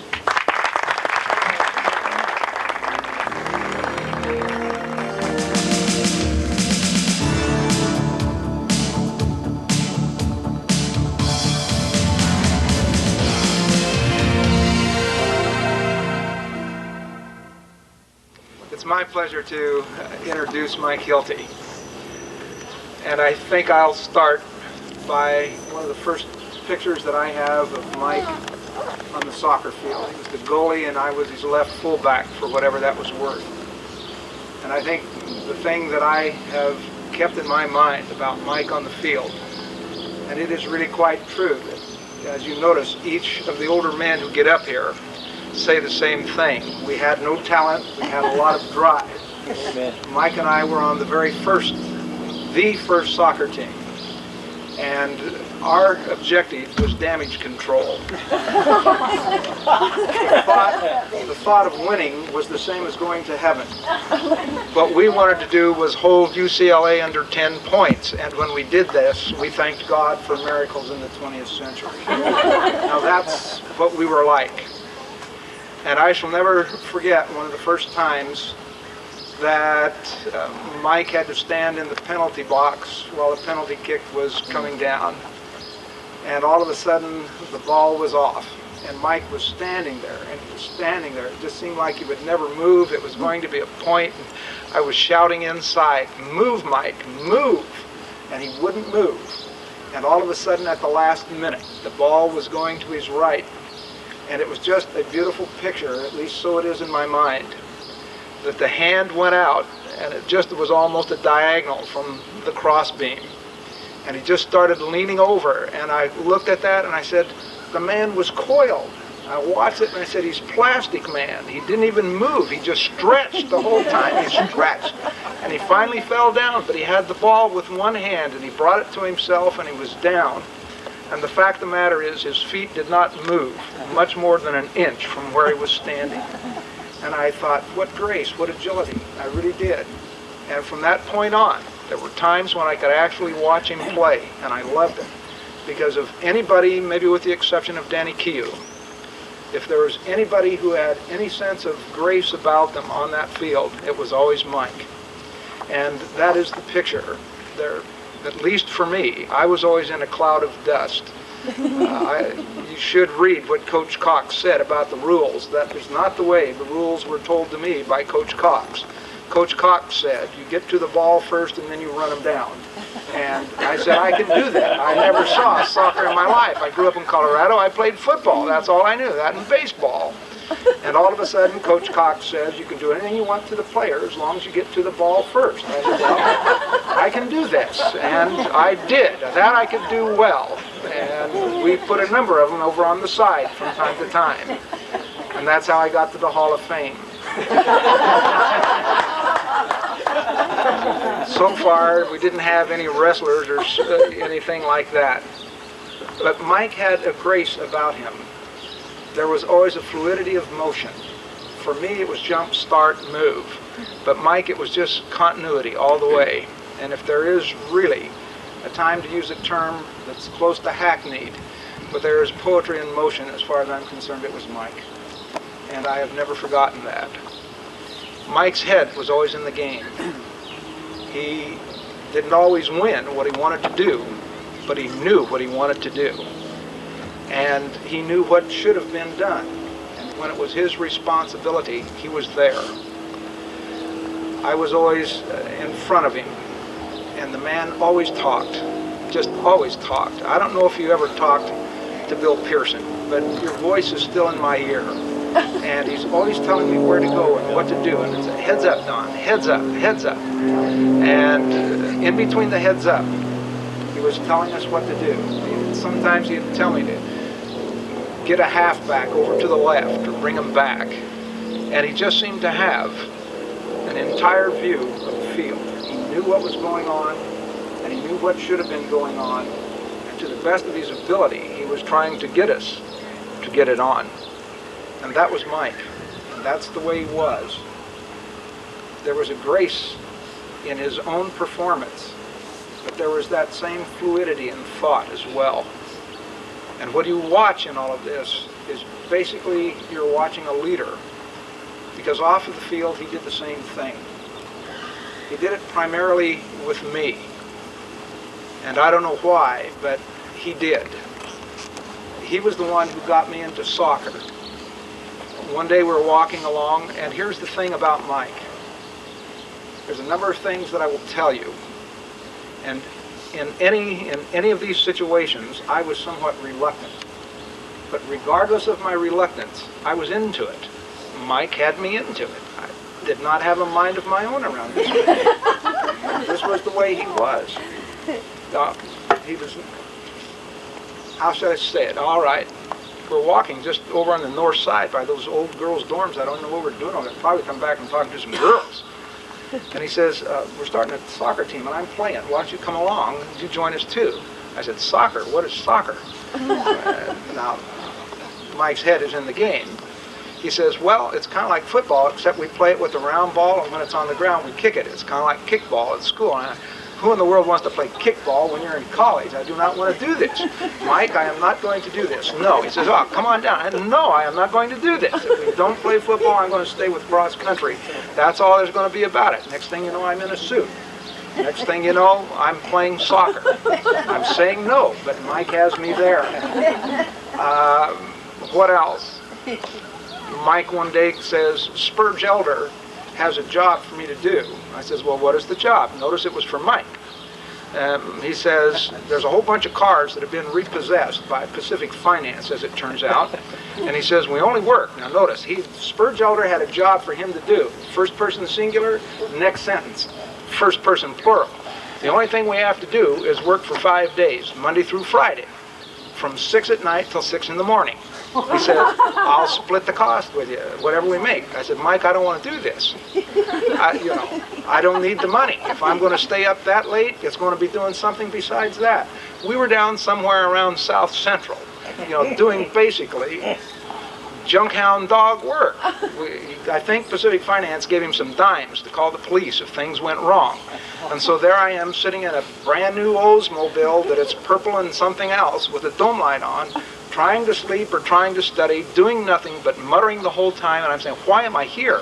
It's my pleasure to introduce Mike Hilty. And I think I'll start by one of the first pictures that I have of Mike on the soccer field. He was the goalie and I was his left fullback, for whatever that was worth. And I think the thing that I have kept in my mind about Mike on the field, and it is really quite true, that as you notice, each of the older men who get up here say the same thing. We had no talent, we had a lot of drive. Amen. Mike and I were on the first soccer team, and our objective was damage control. The thought of winning was the same as going to heaven. What we wanted to do was hold UCLA under 10 points, and when we did this, we thanked God for miracles in the 20th century. Now that's what we were like. And I shall never forget one of the first times that Mike had to stand in the penalty box while the penalty kick was coming down. And all of a sudden, the ball was off. And Mike was standing there, and he was standing there. It just seemed like he would never move. It was going to be a point. And I was shouting inside, "Move, Mike, move!" And he wouldn't move. And all of a sudden, at the last minute, the ball was going to his right. And it was just a beautiful picture, at least so it is in my mind, that the hand went out, and it just was almost a diagonal from the crossbeam. And he just started leaning over, and I looked at that, and I said, the man was coiled. I watched it, and I said, he's plastic, man. He didn't even move. He just stretched the whole time. He stretched. And he finally fell down, but he had the ball with one hand, and he brought it to himself, and he was down. And the fact of the matter is, his feet did not move much more than an inch from where he was standing. And I thought, what grace, what agility. I really did. And from that point on, there were times when I could actually watch him play, and I loved it. Because of anybody, maybe with the exception of Danny Kiu, if there was anybody who had any sense of grace about them on that field, it was always Mike. And that is the picture there. At least for me, I was always in a cloud of dust. You should read what Coach Cox said about the rules. That is not the way the rules were told to me by Coach Cox. Coach Cox said, you get to the ball first and then you run them down. And I said, I can do that. I never saw soccer in my life. I grew up in Colorado. I played football. That's all I knew, that and baseball. And all of a sudden, Coach Cox says, you can do anything you want to the player as long as you get to the ball first. I said, well, I can do this. And I did. That I could do well. And we put a number of them over on the side from time to time. And that's how I got to the Hall of Fame. So far, we didn't have any wrestlers or anything like that. But Mike had a grace about him. There was always a fluidity of motion. For me, it was jump, start, move. But Mike, it was just continuity all the way. And if there is really a time to use a term that's close to hackneyed, but there is poetry in motion as far as I'm concerned, it was Mike. And I have never forgotten that. Mike's head was always in the game. He didn't always win what he wanted to do, but he knew what he wanted to do. And he knew what should have been done. And when it was his responsibility, he was there. I was always in front of him, and the man always talked, just always talked. I don't know if you ever talked to Bill Pearson, but your voice is still in my ear. And he's always telling me where to go and what to do. And it's a heads up, Don, heads up, heads up. And in between the heads up, he was telling us what to do. Sometimes he'd tell me to get a halfback over to the left or bring him back. And he just seemed to have an entire view of the field. He knew what was going on, and he knew what should have been going on. And to the best of his ability, he was trying to get us to get it on. And that was Mike. And that's the way he was. There was a grace in his own performance, but there was that same fluidity in thought as well. And what you watch in all of this is basically you're watching a leader, because off of the field he did the same thing. He did it primarily with me. And I don't know why, but he did. He was the one who got me into soccer. One day we were walking along, and here's the thing about Mike. There's a number of things that I will tell you. And in any of these situations, I was somewhat reluctant. But regardless of my reluctance, I was into it. Mike had me into it. I did not have a mind of my own around this. This was the way he was. He was, how should I say it? All right. We're walking just over on the north side by those old girls' dorms. I don't know what we're doing. I'll probably come back and talk to some girls. And he says, we're starting a soccer team, and I'm playing. Why don't you come along? You join us too. I said, soccer? What is soccer? Now, Mike's head is in the game. He says, well, it's kind of like football, except we play it with a round ball, and when it's on the ground, we kick it. It's kind of like kickball at school. And who in the world wants to play kickball when you're in college? I do not want to do this. Mike, I am not going to do this. No. He says, oh, come on down. I said, no, I am not going to do this. If we don't play football, I'm going to stay with cross country. That's all there's going to be about it. Next thing you know, I'm in a suit. Next thing you know, I'm playing soccer. I'm saying no, but Mike has me there. What else? Mike one day says, Spurge Elder has a job for me to do. I says, well, what is the job? Notice it was for Mike. He says, there's a whole bunch of cars that have been repossessed by Pacific Finance, as it turns out. And he says, we only work. Now notice, Spurge Elder had a job for him to do. First person singular, next sentence. First person plural. The only thing we have to do is work for 5 days, Monday through Friday, from 6 at night till 6 in the morning. He said, I'll split the cost with you, whatever we make. I said, Mike, I don't want to do this. I don't need the money. If I'm going to stay up that late, it's going to be doing something besides that. We were down somewhere around South Central, doing basically junkhound dog work. I think Pacific Finance gave him some dimes to call the police if things went wrong. And so there I am sitting in a brand new Oldsmobile that it's purple and something else with a dome light on, trying to sleep or trying to study, doing nothing but muttering the whole time. And I'm saying, why am I here?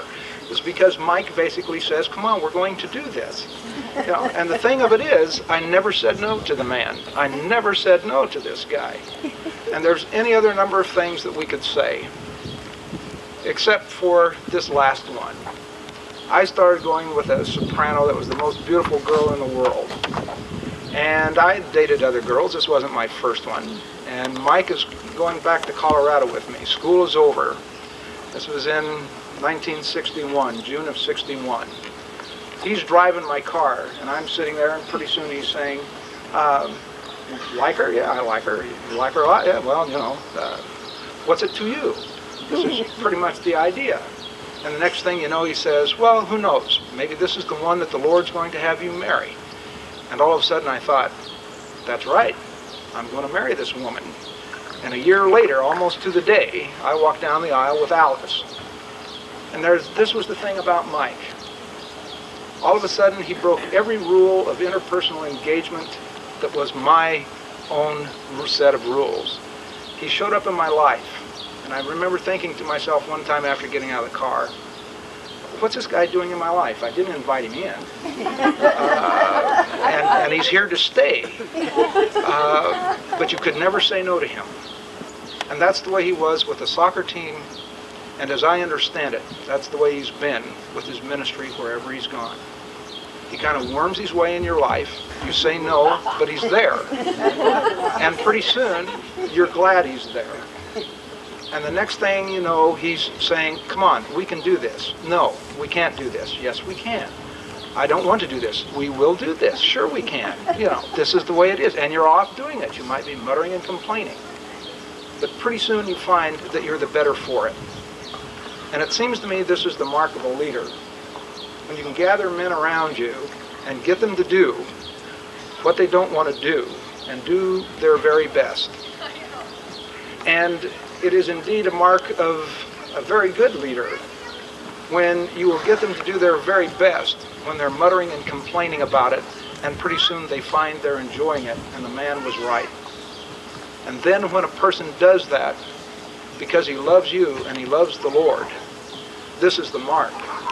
It's because Mike basically says, come on, we're going to do this. And the thing of it is, I never said no to the man. I never said no to this guy. And there's any other number of things that we could say, except for this last one. I started going with a soprano that was the most beautiful girl in the world. And I dated other girls. This wasn't my first one. And Mike is going back to Colorado with me. School is over. This was in 1961, June of 61. He's driving my car, and I'm sitting there, and pretty soon he's saying, like her? Yeah, I like her. You like her a lot? Yeah, well, what's it to you? This is pretty much the idea. And the next thing you know, he says, well, who knows? Maybe this is the one that the Lord's going to have you marry. And all of a sudden I thought, that's right. I'm going to marry this woman. And a year later, almost to the day, I walked down the aisle with Alice. And this was the thing about Mike. All of a sudden, he broke every rule of interpersonal engagement that was my own set of rules. He showed up in my life. And I remember thinking to myself one time after getting out of the car, what's this guy doing in my life? I didn't invite him in. And he's here to stay. But you could never say no to him. And that's the way he was with the soccer team. And as I understand it, that's the way he's been with his ministry wherever he's gone. He kind of worms his way in your life. You say no, but he's there. And pretty soon, you're glad he's there. And the next thing you know, he's saying, come on, we can do this. No, we can't do this. Yes, we can. I don't want to do this. We will do this. Sure we can. You know, this is the way it is. And you're off doing it. You might be muttering and complaining. But pretty soon you find that you're the better for it. And it seems to me this is the mark of a leader. When you can gather men around you and get them to do what they don't want to do and do their very best. And it is indeed a mark of a very good leader when you will get them to do their very best when they're muttering and complaining about it, and pretty soon they find they're enjoying it and the man was right. And then when a person does that because he loves you and he loves the Lord, this is the mark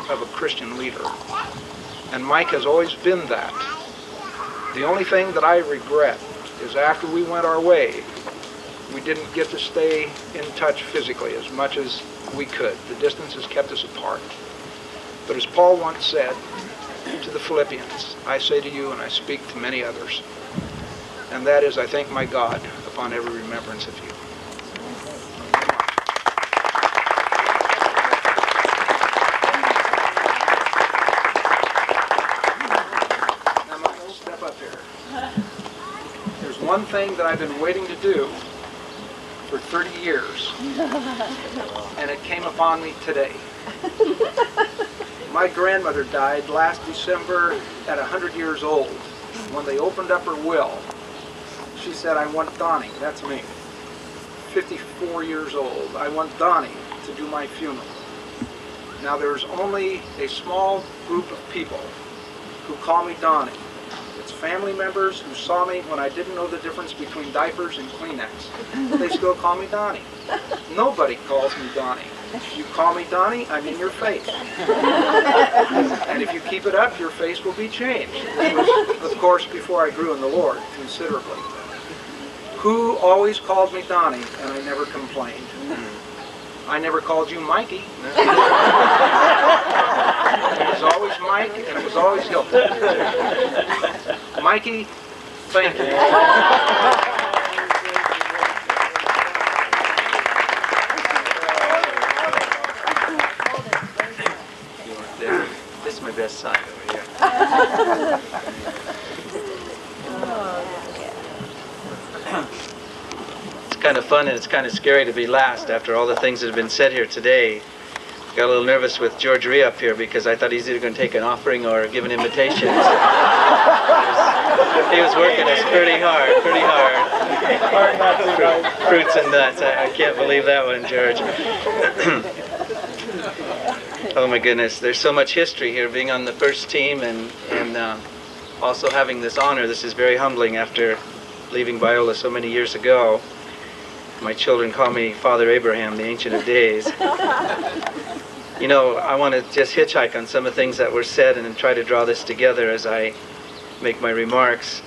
of a Christian leader. And Mike has always been that. The only thing that I regret is after we went our way, we didn't get to stay in touch physically as much as we could. The distance has kept us apart. But as Paul once said to the Philippians, I say to you and I speak to many others, and that is, I thank my God upon every remembrance of you. Now, Mike, step up here. There's one thing that I've been waiting to do for 30 years, and it came upon me today. My grandmother died last December at 100 years old. When they opened up her will, she said, I want Donnie, that's me, 54 years old, I want Donnie to do my funeral. Now there's only a small group of people who call me Donnie. It's family members who saw me when I didn't know the difference between diapers and Kleenex. They still call me Donnie. Nobody calls me Donnie. You call me Donnie, I'm in your face. And if you keep it up, your face will be changed. It was, of course, before I grew in the Lord considerably. Who always called me Donnie, and I never complained. I never called you Mikey. It was always Mike, and it was always Hilton. Mikey, thank you. This is my best side over here. It's kind of fun and it's kind of scary to be last after all the things that have been said here today. Got a little nervous with George Rhea up here because I thought he's either going to take an offering or give an invitation. He was working us pretty hard. Fruits and nuts. I can't believe that one, George. Oh my goodness, there's so much history here, being on the first team and also having this honor. This is very humbling after leaving Biola so many years ago. My children call me Father Abraham, the Ancient of Days. You know, I want to just hitchhike on some of the things that were said and then try to draw this together as I make my remarks.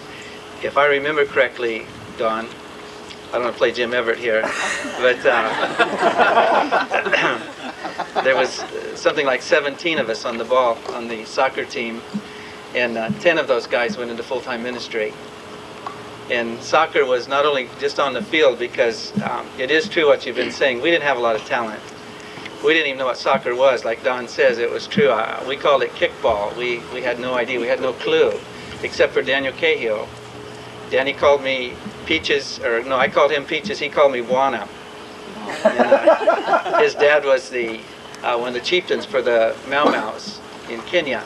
If I remember correctly, Don, I don't want to play Jim Everett here, but there was something like 17 of us on the ball on the soccer team, and 10 of those guys went into full-time ministry. And soccer was not only just on the field, because it is true what you've been saying, we didn't have a lot of talent. We didn't even know what soccer was. Like Don says, it was true. We called it kickball. We had no idea. We had no clue, except for Daniel Cahill. Danny called me Peaches, or no, I called him Peaches. He called me Buana. And, his dad was one of the chieftains for the Mau Maus in Kenya.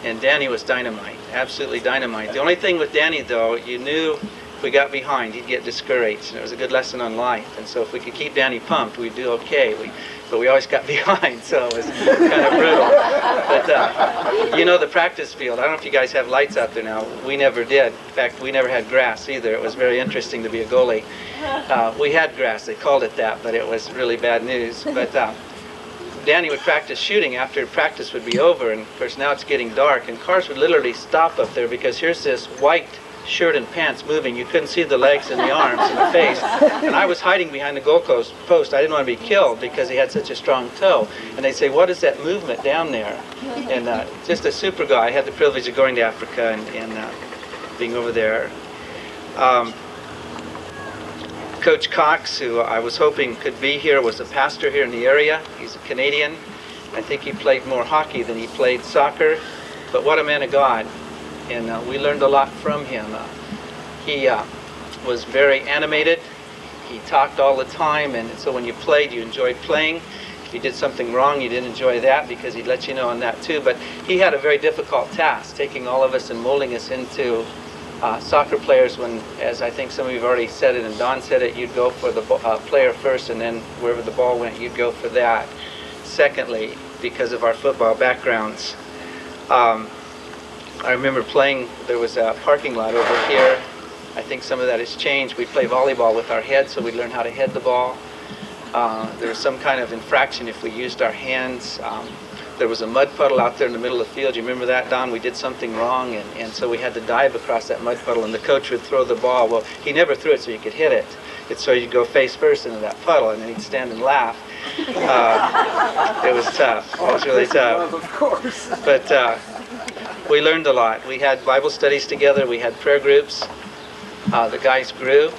And Danny was dynamite, absolutely dynamite. The only thing with Danny, though, you knew if we got behind, he'd get discouraged. And it was a good lesson on life. And so if we could keep Danny pumped, we'd do okay. But we always got behind, so it was kind of brutal. But you know the practice field. I don't know if you guys have lights out there now. We never did. In fact, we never had grass either. It was very interesting to be a goalie. We had grass. They called it that, but it was really bad news. But Danny would practice shooting after practice would be over, and of course now it's getting dark, and cars would literally stop up there because here's this white shirt and pants moving. You couldn't see the legs and the arms and the face. And I was hiding behind the goalpost. I didn't want to be killed because he had such a strong toe. And they'd say, what is that movement down there? And just a super guy. I had the privilege of going to Africa and being over there. Coach Cox, who I was hoping could be here, was a pastor here in the area. He's a Canadian. I think he played more hockey than he played soccer. But what a man of God. And we learned a lot from him. He was very animated. He talked all the time, and so when you played, you enjoyed playing. If you did something wrong, you didn't enjoy that because he'd let you know on that too. But he had a very difficult task, taking all of us and molding us into soccer players when, as I think some of you have already said it and Don said it, you'd go for the player first, and then wherever the ball went, you'd go for that. Secondly, because of our football backgrounds, I remember playing, there was a parking lot over here. I think some of that has changed. We'd play volleyball with our heads, so we'd learn how to head the ball. There was some kind of infraction if we used our hands. There was a mud puddle out there in the middle of the field. You remember that, Don? We did something wrong, and so we had to dive across that mud puddle, and the coach would throw the ball. Well, he never threw it so you could hit it. It's so you'd go face first into that puddle, and then he'd stand and laugh. It was tough. It was really tough. Of course. But we learned a lot. We had Bible studies together. We had prayer groups. The guys grew.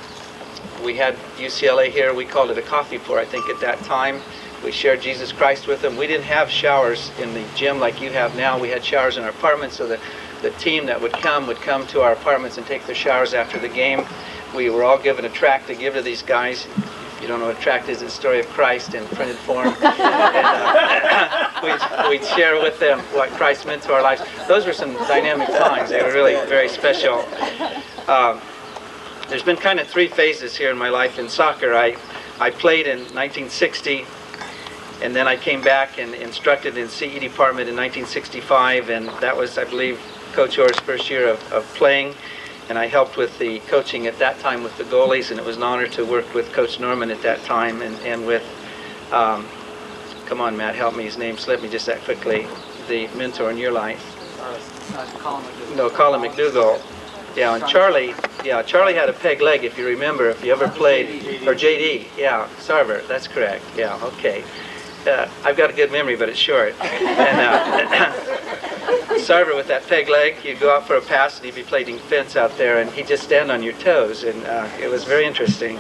We had UCLA here. We called it a coffee pour, I think, at that time. We shared Jesus Christ with them. We didn't have showers in the gym like you have now. We had showers in our apartments, so the team that would come to our apartments and take their showers after the game. We were all given a tract to give to these guys. If you don't know what a tract is, it's the story of Christ in printed form. And we'd share with them what Christ meant to our lives. Those were some dynamic times. They were really very special. There's been kind of three phases here in my life in soccer. I played in 1960, and then I came back and instructed in CE department in 1965, and that was, I believe, Coach Orr's first year of playing. And I helped with the coaching at that time with the goalies, and it was an honor to work with Coach Norman at that time and with, come on, Matt, help me, his name slipped me just that quickly, the mentor in your life. Colin McDougall. Yeah, and Charlie had a peg leg, if you remember, if you ever played, or JD, yeah, Sarver, that's correct, yeah, okay. I've got a good memory, but it's short. And Sarver with that peg leg, you'd go out for a pass and he'd be playing defense out there, and he'd just stand on your toes, and it was very interesting.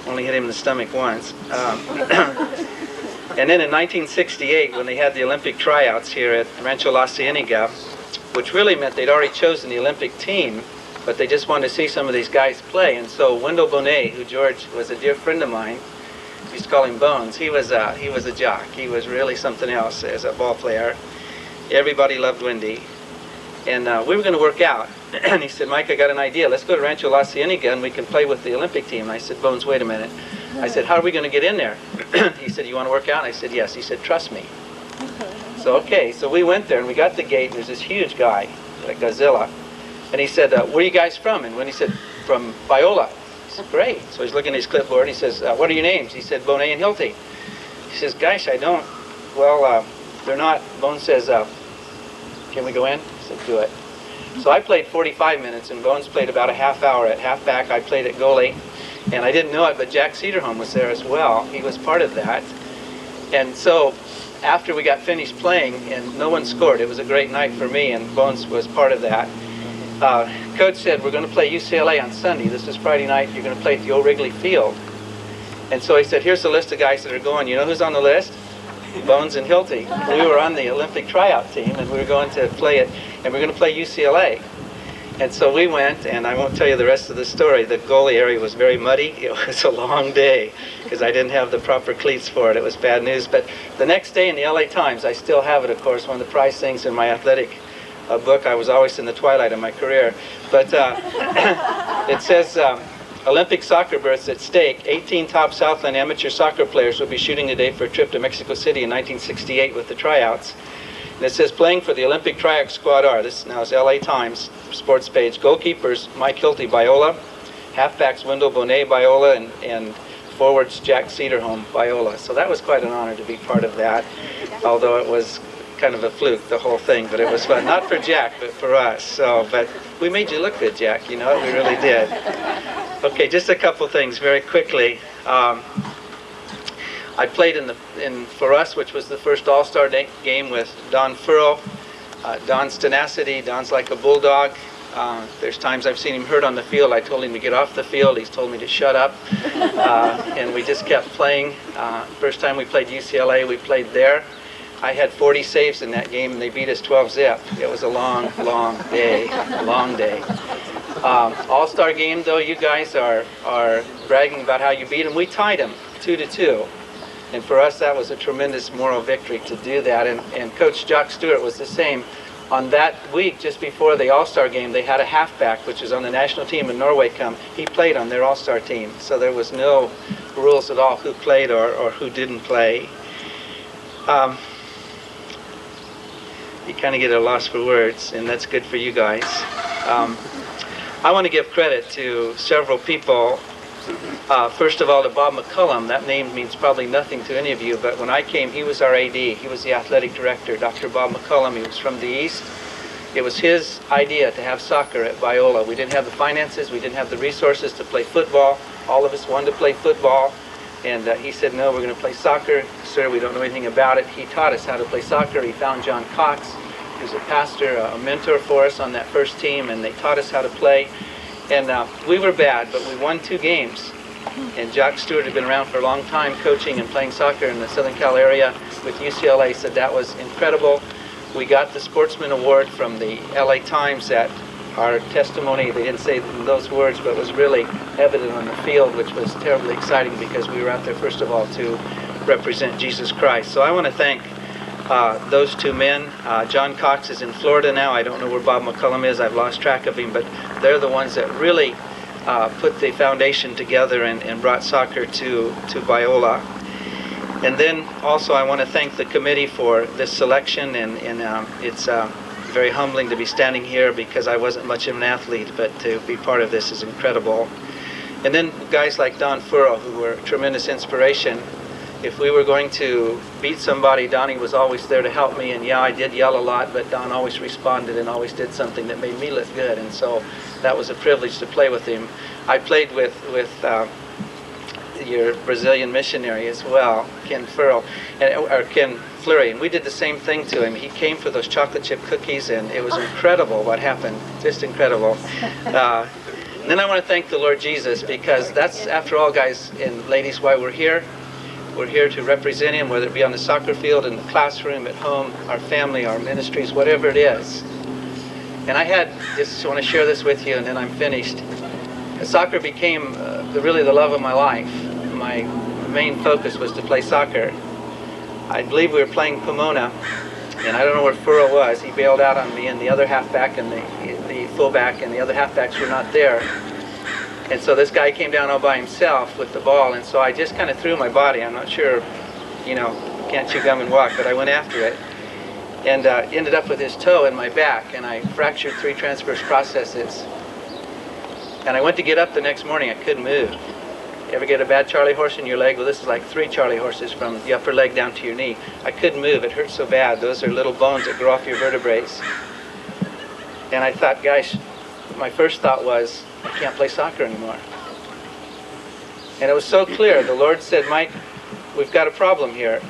Only hit him in the stomach once. And then in 1968, when they had the Olympic tryouts here at Rancho La Cienega, which really meant they'd already chosen the Olympic team, but they just wanted to see some of these guys play. And so Wendell Bonet, who George was a dear friend of mine, we used to call him Bones, he was a jock. He was really something else as a ball player. Everybody loved Wendy. And we were going to work out. And he said, Mike, I got an idea. Let's go to Rancho La Cienega and we can play with the Olympic team. And I said, Bones, wait a minute. I said, how are we going to get in there? He said, you want to work out? And I said, yes. He said, trust me. So, okay, so we went there and we got the gate, and there's this huge guy, like Godzilla. And he said, where are you guys from? And when he said, from Biola. I said, great. So he's looking at his clipboard and he says, what are your names? He said, Bonet and Hilty. He says, gosh, I don't. Well, they're not. Bones says, can we go in? I said, do it. So I played 45 minutes, and Bones played about a half hour at halfback. I played at goalie. And I didn't know it, but Jack Cederholm was there as well. He was part of that. And so after we got finished playing, and no one scored, it was a great night for me, and Bones was part of that. Coach said, we're going to play UCLA on Sunday. This is Friday night. You're going to play at the old Wrigley Field. And so he said, here's the list of guys that are going. You know who's on the list? Bones and Hilty. We were on the Olympic tryout team, and we were going to play it, and we were going to play UCLA. And so we went, and I won't tell you the rest of the story. The goalie area was very muddy. It was a long day because I didn't have the proper cleats for it. It was bad news. But the next day in the LA Times, I still have it, of course, one of the prize things in my athletic book. I was always in the twilight of my career. But it says, Olympic soccer berths at stake. 18 top Southland amateur soccer players will be shooting today for a trip to Mexico City in 1968 with the tryouts. And it says, playing for the Olympic tryout squad are, this now is LA Times sports page, goalkeepers Mike Hilty, Biola, halfbacks Wendell Bonet, Biola, and forwards Jack Cederholm, Biola. So that was quite an honor to be part of that, although it was kind of a fluke, the whole thing, but it was fun. Not for Jack, but for us. So, but we made you look good, Jack, you know, we really did. Okay, just a couple things very quickly. I played in for us, which was the first All-Star game with Don Furrow. Don's tenacity, Don's like a bulldog. There's times I've seen him hurt on the field. I told him to get off the field. He's told me to shut up. And we just kept playing. First time we played UCLA, we played there. I had 40 saves in that game, and they beat us 12-zip. It was a long, long day, long day. All-Star game, though, you guys are bragging about how you beat them. We tied them 2-2. And for us, that was a tremendous moral victory to do that. And Coach Jock Stewart was the same. On that week, just before the All-Star game, they had a halfback, which is on the national team in Norway, come. He played on their All-Star team. So there was no rules at all who played or who didn't play. You kind of get a loss for words, and that's good for you guys. I want to give credit to several people. First of all, to Bob McCullum. That name means probably nothing to any of you, but when I came, he was our AD. He was the athletic director, Dr. Bob McCullum. He was from the East. It was his idea to have soccer at Biola. We didn't have the finances. We didn't have the resources to play football. All of us wanted to play football. And he said, no, we're going to play soccer. Sir, we don't know anything about it. He taught us how to play soccer. He found John Cox, who's a pastor, a mentor for us on that first team, and they taught us how to play. And we were bad, but we won 2 games. And Jock Stewart had been around for a long time coaching and playing soccer in the Southern Cal area with UCLA, said that was incredible. We got the Sportsman Award from the LA Times at our testimony. They didn't say those words, but it was really evident on the field, which was terribly exciting because we were out there, first of all, to represent Jesus Christ. So I want to thank those 2 men. John Cox is in Florida now. I don't know where Bob McCullum is. I've lost track of him, but they're the ones that really put the foundation together and brought soccer to Biola. And then also I want to thank the committee for this selection, and it's very humbling to be standing here because I wasn't much of an athlete, but to be part of this is incredible. And then guys like Don Furrow, who were a tremendous inspiration. If we were going to beat somebody, Donnie was always there to help me, and yeah, I did yell a lot, but Don always responded and always did something that made me look good, and so that was a privilege to play with him. I played with your Brazilian missionary as well, Ken Fleury, and we did the same thing to him. He came for those chocolate chip cookies, and it was incredible what happened, just incredible. And then I want to thank the Lord Jesus, because that's, after all, guys and ladies, why we're here. We're here to represent Him, whether it be on the soccer field, in the classroom, at home, our family, our ministries, whatever it is. And I just want to share this with you, and then I'm finished. Soccer became really the love of my life. My main focus was to play soccer. I believe we were playing Pomona, and I don't know where Furrow was. He bailed out on me, and the other halfback and the fullback and the other halfbacks were not there. And so this guy came down all by himself with the ball, and so I just kind of threw my body. I'm not sure, can't chew gum and walk, but I went after it. And ended up with his toe in my back, and I fractured 3 transverse processes. And I went to get up the next morning, I couldn't move. You ever get a bad Charlie horse in your leg? Well, this is like 3 Charlie horses from the upper leg down to your knee. I couldn't move, it hurt so bad. Those are little bones that grow off your vertebrae. And I thought, gosh, my first thought was, I can't play soccer anymore. And it was so clear. The Lord said, Mike, we've got a problem here.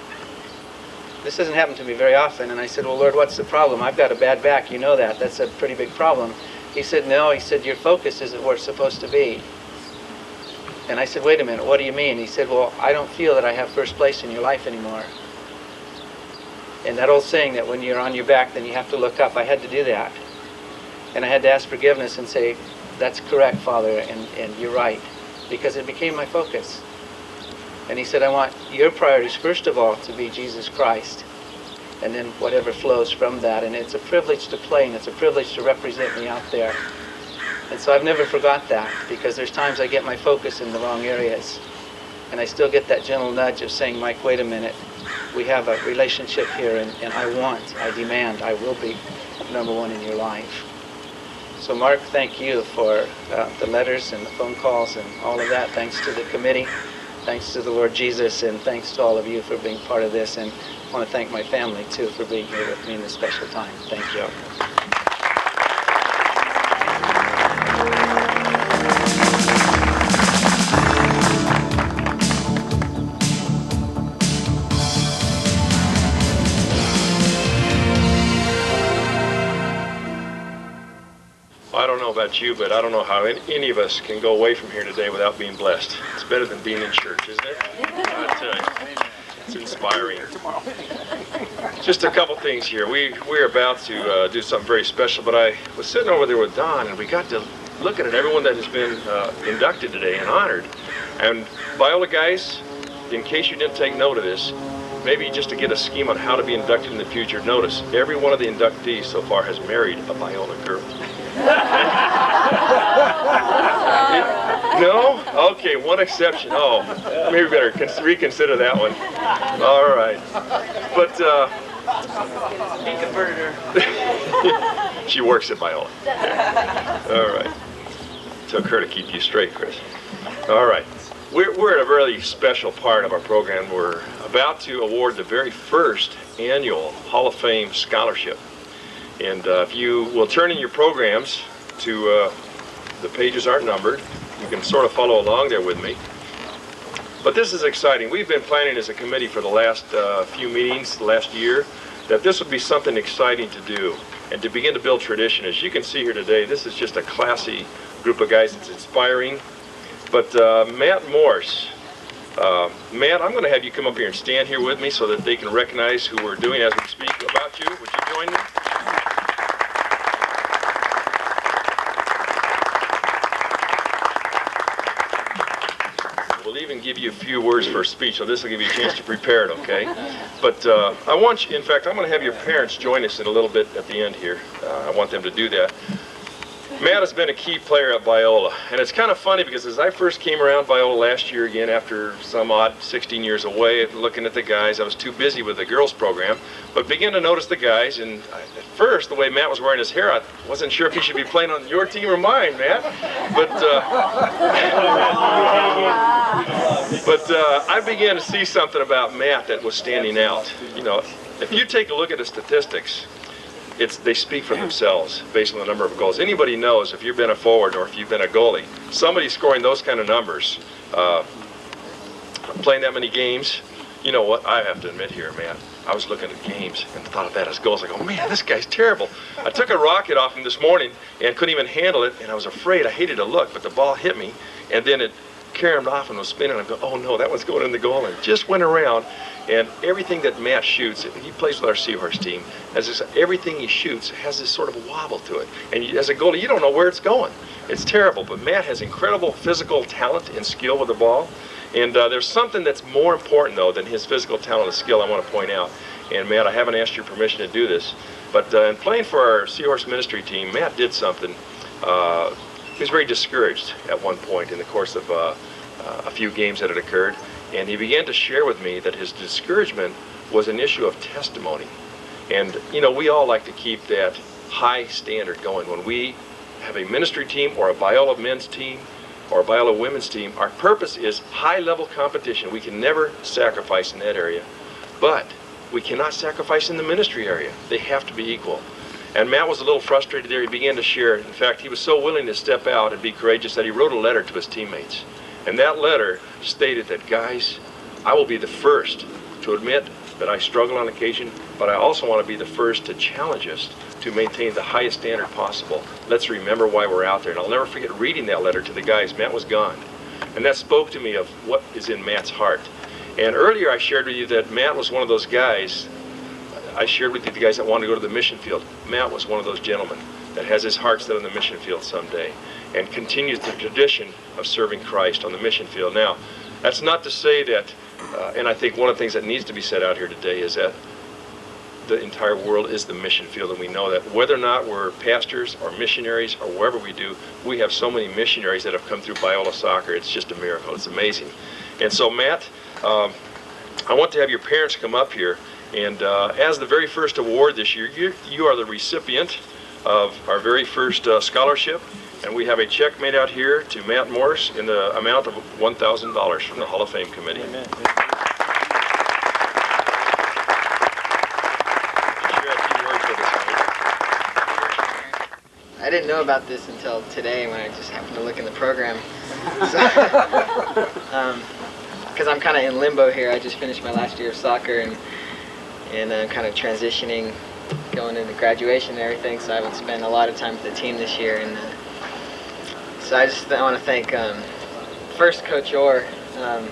This doesn't happen to me very often. And I said, well, Lord, what's the problem? I've got a bad back. You know that. That's a pretty big problem. He said, no. He said, your focus isn't where it's supposed to be. And I said, wait a minute. What do you mean? He said, well, I don't feel that I have first place in your life anymore. And that old saying that when you're on your back, then you have to look up. I had to do that. And I had to ask forgiveness and say, that's correct, Father, and you're right. Because it became my focus. And he said, I want your priorities, first of all, to be Jesus Christ. And then whatever flows from that. And it's a privilege to play, and it's a privilege to represent me out there. And so I've never forgot that, because there's times I get my focus in the wrong areas. And I still get that gentle nudge of saying, Mike, wait a minute. We have a relationship here, and I demand, I will be number 1 in your life. So Mark, thank you for the letters and the phone calls and all of that. Thanks to the committee. Thanks to the Lord Jesus, and thanks to all of you for being part of this. And I want to thank my family, too, for being here with me in this special time. Thank you. I don't know about you, but I don't know how any of us can go away from here today without being blessed. It's better than being in church, isn't it? I tell you, it's inspiring. Just a couple things here. We're about to do something very special, but I was sitting over there with Don, and we got to looking at everyone that has been inducted today and honored. And Biola guys, in case you didn't take note of this, maybe just to get a scheme on how to be inducted in the future, notice every one of the inductees so far has married a Biola girl. No? Okay, one exception. Oh, maybe better reconsider that one. All right. But, He converted her. she works at Biola. All right. Took her to keep you straight, Chris. All right. We're at a really special part of our program. We're about to award the very first annual Hall of Fame scholarship. And if you will turn in your programs to, the pages aren't numbered. You can sort of follow along there with me. But this is exciting. We've been planning as a committee for the last few meetings, the last year, that this would be something exciting to do and to begin to build tradition. As you can see here today, this is just a classy group of guys. It's inspiring. But Matt Morse, Matt, I'm going to have you come up here and stand here with me so that they can recognize who we're doing as we speak about you. Would you join me? We'll even give you a few words for a speech, so this will give you a chance to prepare it, okay? But I want you, in fact, I'm going to have your parents join us in a little bit at the end here. I want them to do that. Matt has been a key player at Biola, and it's kind of funny because as I first came around Biola last year again after some odd 16 years away looking at the guys, I was too busy with the girls program, but began to notice the guys, and at first the way Matt was wearing his hair, I wasn't sure if he should be playing on your team or mine, Matt, but I began to see something about Matt that was standing out. You know, if you take a look at the statistics, they speak for themselves based on the number of goals. Anybody knows if you've been a forward or if you've been a goalie, somebody scoring those kind of numbers, playing that many games, you know what, I have to admit here, man, I was looking at games and thought of that as goals. I go, man, this guy's terrible. I took a rocket off him this morning and couldn't even handle it, and I was afraid. I hated to look, but the ball hit me, and then it carried off and was spinning. I go, oh no, that one's going in the goal, and just went around. And everything that Matt shoots, he plays with our Seahorse team, everything he shoots has this sort of a wobble to it. And as a goalie, you don't know where it's going. It's terrible, but Matt has incredible physical talent and skill with the ball. And there's something that's more important, though, than his physical talent and skill I want to point out. And Matt, I haven't asked your permission to do this, but in playing for our Seahorse ministry team, Matt did something. He was very discouraged at one point in the course of a few games that had occurred. And he began to share with me that his discouragement was an issue of testimony. And, you know, we all like to keep that high standard going. When we have a ministry team or a Biola men's team or a Biola women's team, our purpose is high-level competition. We can never sacrifice in that area. But we cannot sacrifice in the ministry area. They have to be equal. And Matt was a little frustrated there. He began to share. In fact, he was so willing to step out and be courageous that he wrote a letter to his teammates. And that letter stated that, guys, I will be the first to admit that I struggle on occasion, but I also want to be the first to challenge us to maintain the highest standard possible. Let's remember why we're out there. And I'll never forget reading that letter to the guys. Matt was gone. And that spoke to me of what is in Matt's heart. And earlier I shared with you that Matt was one of those guys. I shared with you the guys that wanted to go to the mission field. Matt was one of those gentlemen that has his heart set on the mission field someday and continues the tradition of serving Christ on the mission field. Now, that's not to say that, and I think one of the things that needs to be said out here today is that the entire world is the mission field, and we know that whether or not we're pastors or missionaries or wherever we do, we have so many missionaries that have come through Biola Soccer. It's just a miracle. It's amazing. And so, Matt, I want to have your parents come up here, and as the very first award this year, you are the recipient of our very first scholarship. And we have a check made out here to Matt Morse in the amount of $1,000 from the Hall of Fame Committee. Amen. I didn't know about this until today when I just happened to look in the program. Because I'm kind of in limbo here. I just finished my last year of soccer and I'm kind of transitioning, going into graduation and everything, so I haven't spent a lot of time with the team this year. And so I want to thank first Coach Orr for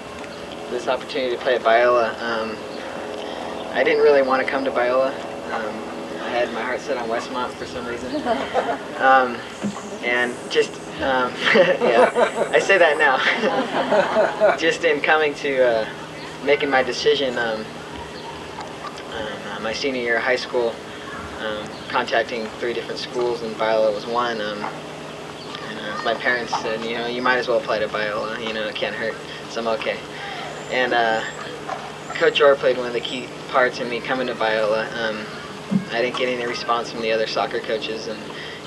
this opportunity to play at Biola. I didn't really want to come to Biola. I had my heart set on Westmont for some reason. And just, yeah, I say that now. Just in coming to making my decision, my senior year of high school, contacting 3 different schools, and Biola was one. My parents said, you know, you might as well apply to Biola, you know, it can't hurt, so I'm okay. And Coach Orr played one of the key parts in me coming to Biola. I didn't get any response from the other soccer coaches, and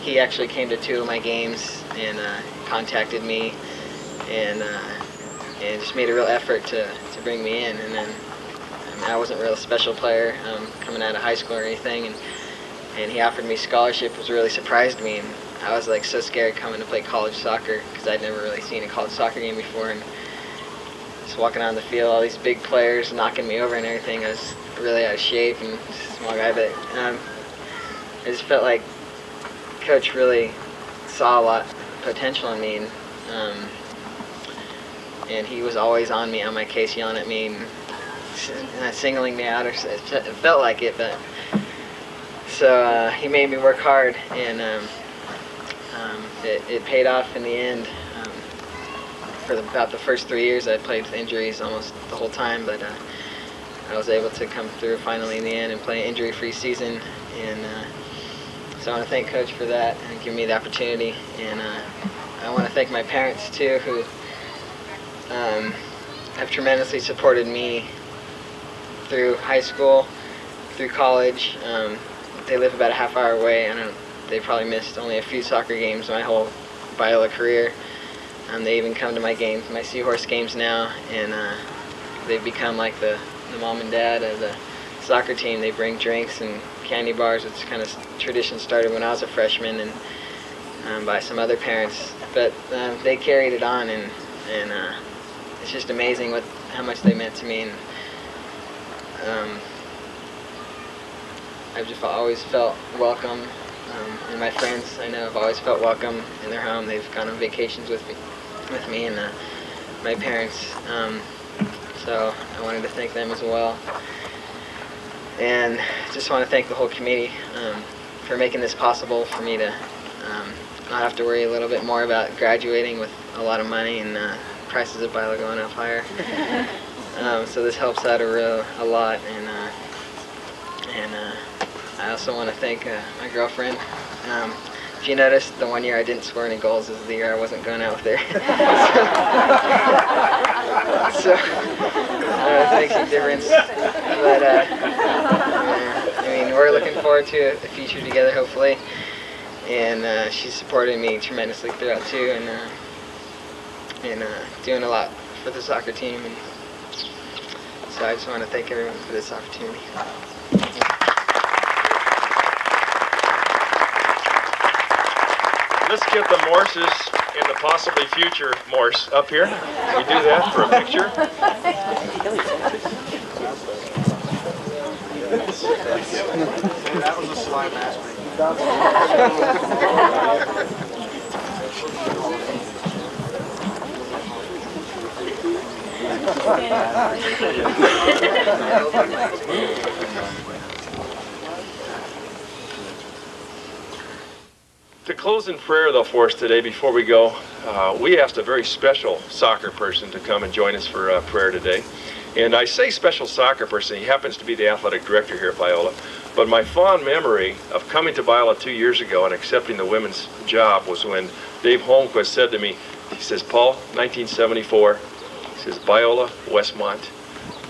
he actually came to 2 of my games and contacted me and just made a real effort to bring me in. And then I wasn't a real special player coming out of high school or anything, and he offered me scholarship, which really surprised me. And I was like so scared coming to play college soccer because I'd never really seen a college soccer game before, and just walking on the field, all these big players knocking me over and everything. I was really out of shape and just a small guy, but I just felt like Coach really saw a lot of potential in me, and he was always on me, on my case, yelling at me and singling me out, or it felt like it. But so he made me work hard, and it paid off in the end. For about the first 3 years, I played with injuries almost the whole time, but I was able to come through finally in the end and play an injury-free season. And so I want to thank Coach for that and giving me the opportunity. And I want to thank my parents too, who have tremendously supported me through high school, through college. They live about a half-hour away, and they probably missed only a few soccer games my whole Biola career. They even come to my games, my Seahorse games now, and they've become like the mom and dad of the soccer team. They bring drinks and candy bars. It's kind of tradition started when I was a freshman, and by some other parents. But they carried it on, and it's just amazing how much they meant to me. And I've just always felt welcome, and my friends I know have always felt welcome in their home. They've gone on vacations with me and my parents. So I wanted to thank them as well. And just want to thank the whole committee for making this possible for me to not have to worry a little bit more about graduating with a lot of money and prices of Biola going up higher. So this helps out a lot. And I also want to thank my girlfriend. If you noticed, the one year I didn't score any goals is the year I wasn't going out with her. So it makes a difference. But I mean, we're looking forward to a future together, hopefully. And she's supported me tremendously throughout too, and doing a lot for the soccer team. And so I just want to thank everyone for this opportunity. Let's get the Morses and the possibly future Morse up here. Can we do that for a picture? That was a slime master. To close in prayer, though, for us today, before we go, we asked a very special soccer person to come and join us for prayer today. And I say special soccer person, he happens to be the athletic director here at Biola. But my fond memory of coming to Biola 2 years ago and accepting the women's job was when Dave Holmquist said to me, he says, Paul, 1974, he says, Biola, Westmont.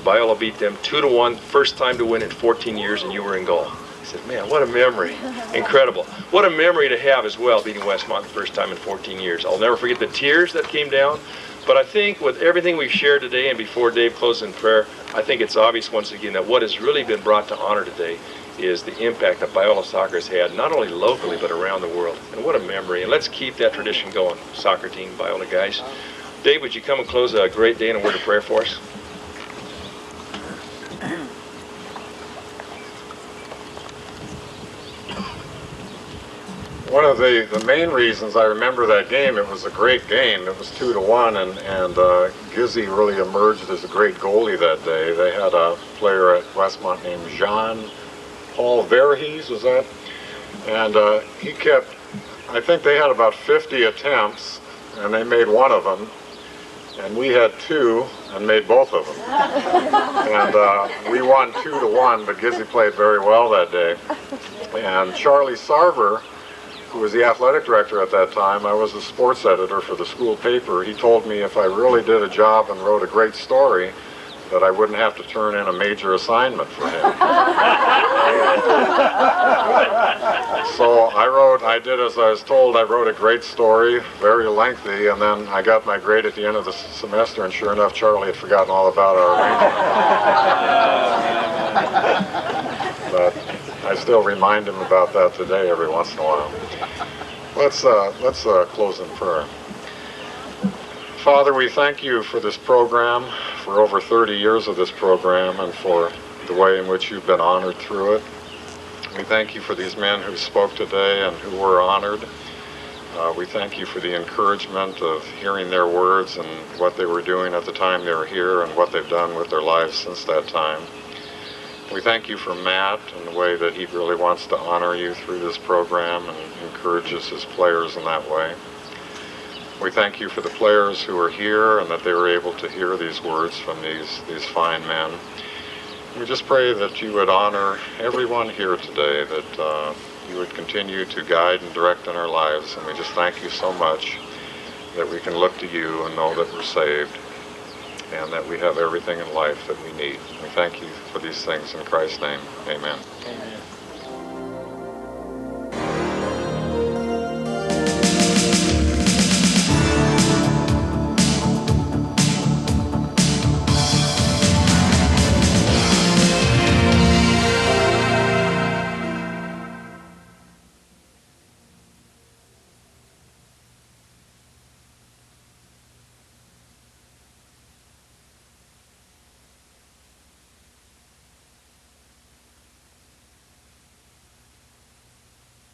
Biola beat them 2-1, first time to win in 14 years, and you were in goal. He said, man, what a memory. Incredible. What a memory to have as well, beating Westmont the first time in 14 years. I'll never forget the tears that came down. But I think with everything we've shared today, and before Dave closes in prayer, I think it's obvious once again that what has really been brought to honor today is the impact that Biola soccer has had, not only locally, but around the world. And what a memory. And let's keep that tradition going, soccer team, Biola guys. Dave, would you come and close a great day and a word of prayer for us? One of the main reasons I remember that game, it was a great game. It was 2-1, and Gizzy really emerged as a great goalie that day. They had a player at Westmont named Jean-Paul Verhees, was that? And he kept, I think they had about 50 attempts, and they made one of them. And we had 2 and made both of them. And we won 2-1, but Gizzy played very well that day. And Charlie Sarver, who was the athletic director at that time, I was the sports editor for the school paper. He told me if I really did a job and wrote a great story, that I wouldn't have to turn in a major assignment for him. So I did as I was told. I wrote a great story, very lengthy, and then I got my grade at the end of the semester, and sure enough, Charlie had forgotten all about our arrangement. But I still remind him about that today every once in a while. Let's close in prayer. Father, we thank you for this program, for over 30 years of this program, and for the way in which you've been honored through it. We thank you for these men who spoke today and who were honored. We thank you for the encouragement of hearing their words and what they were doing at the time they were here and what they've done with their lives since that time. We thank you for Matt and the way that he really wants to honor you through this program and encourages his players in that way. We thank you for the players who are here and that they were able to hear these words from these fine men. We just pray that you would honor everyone here today, that you would continue to guide and direct in our lives. And we just thank you so much that we can look to you and know that we're saved and that we have everything in life that we need. We thank you for these things in Christ's name. Amen. Amen.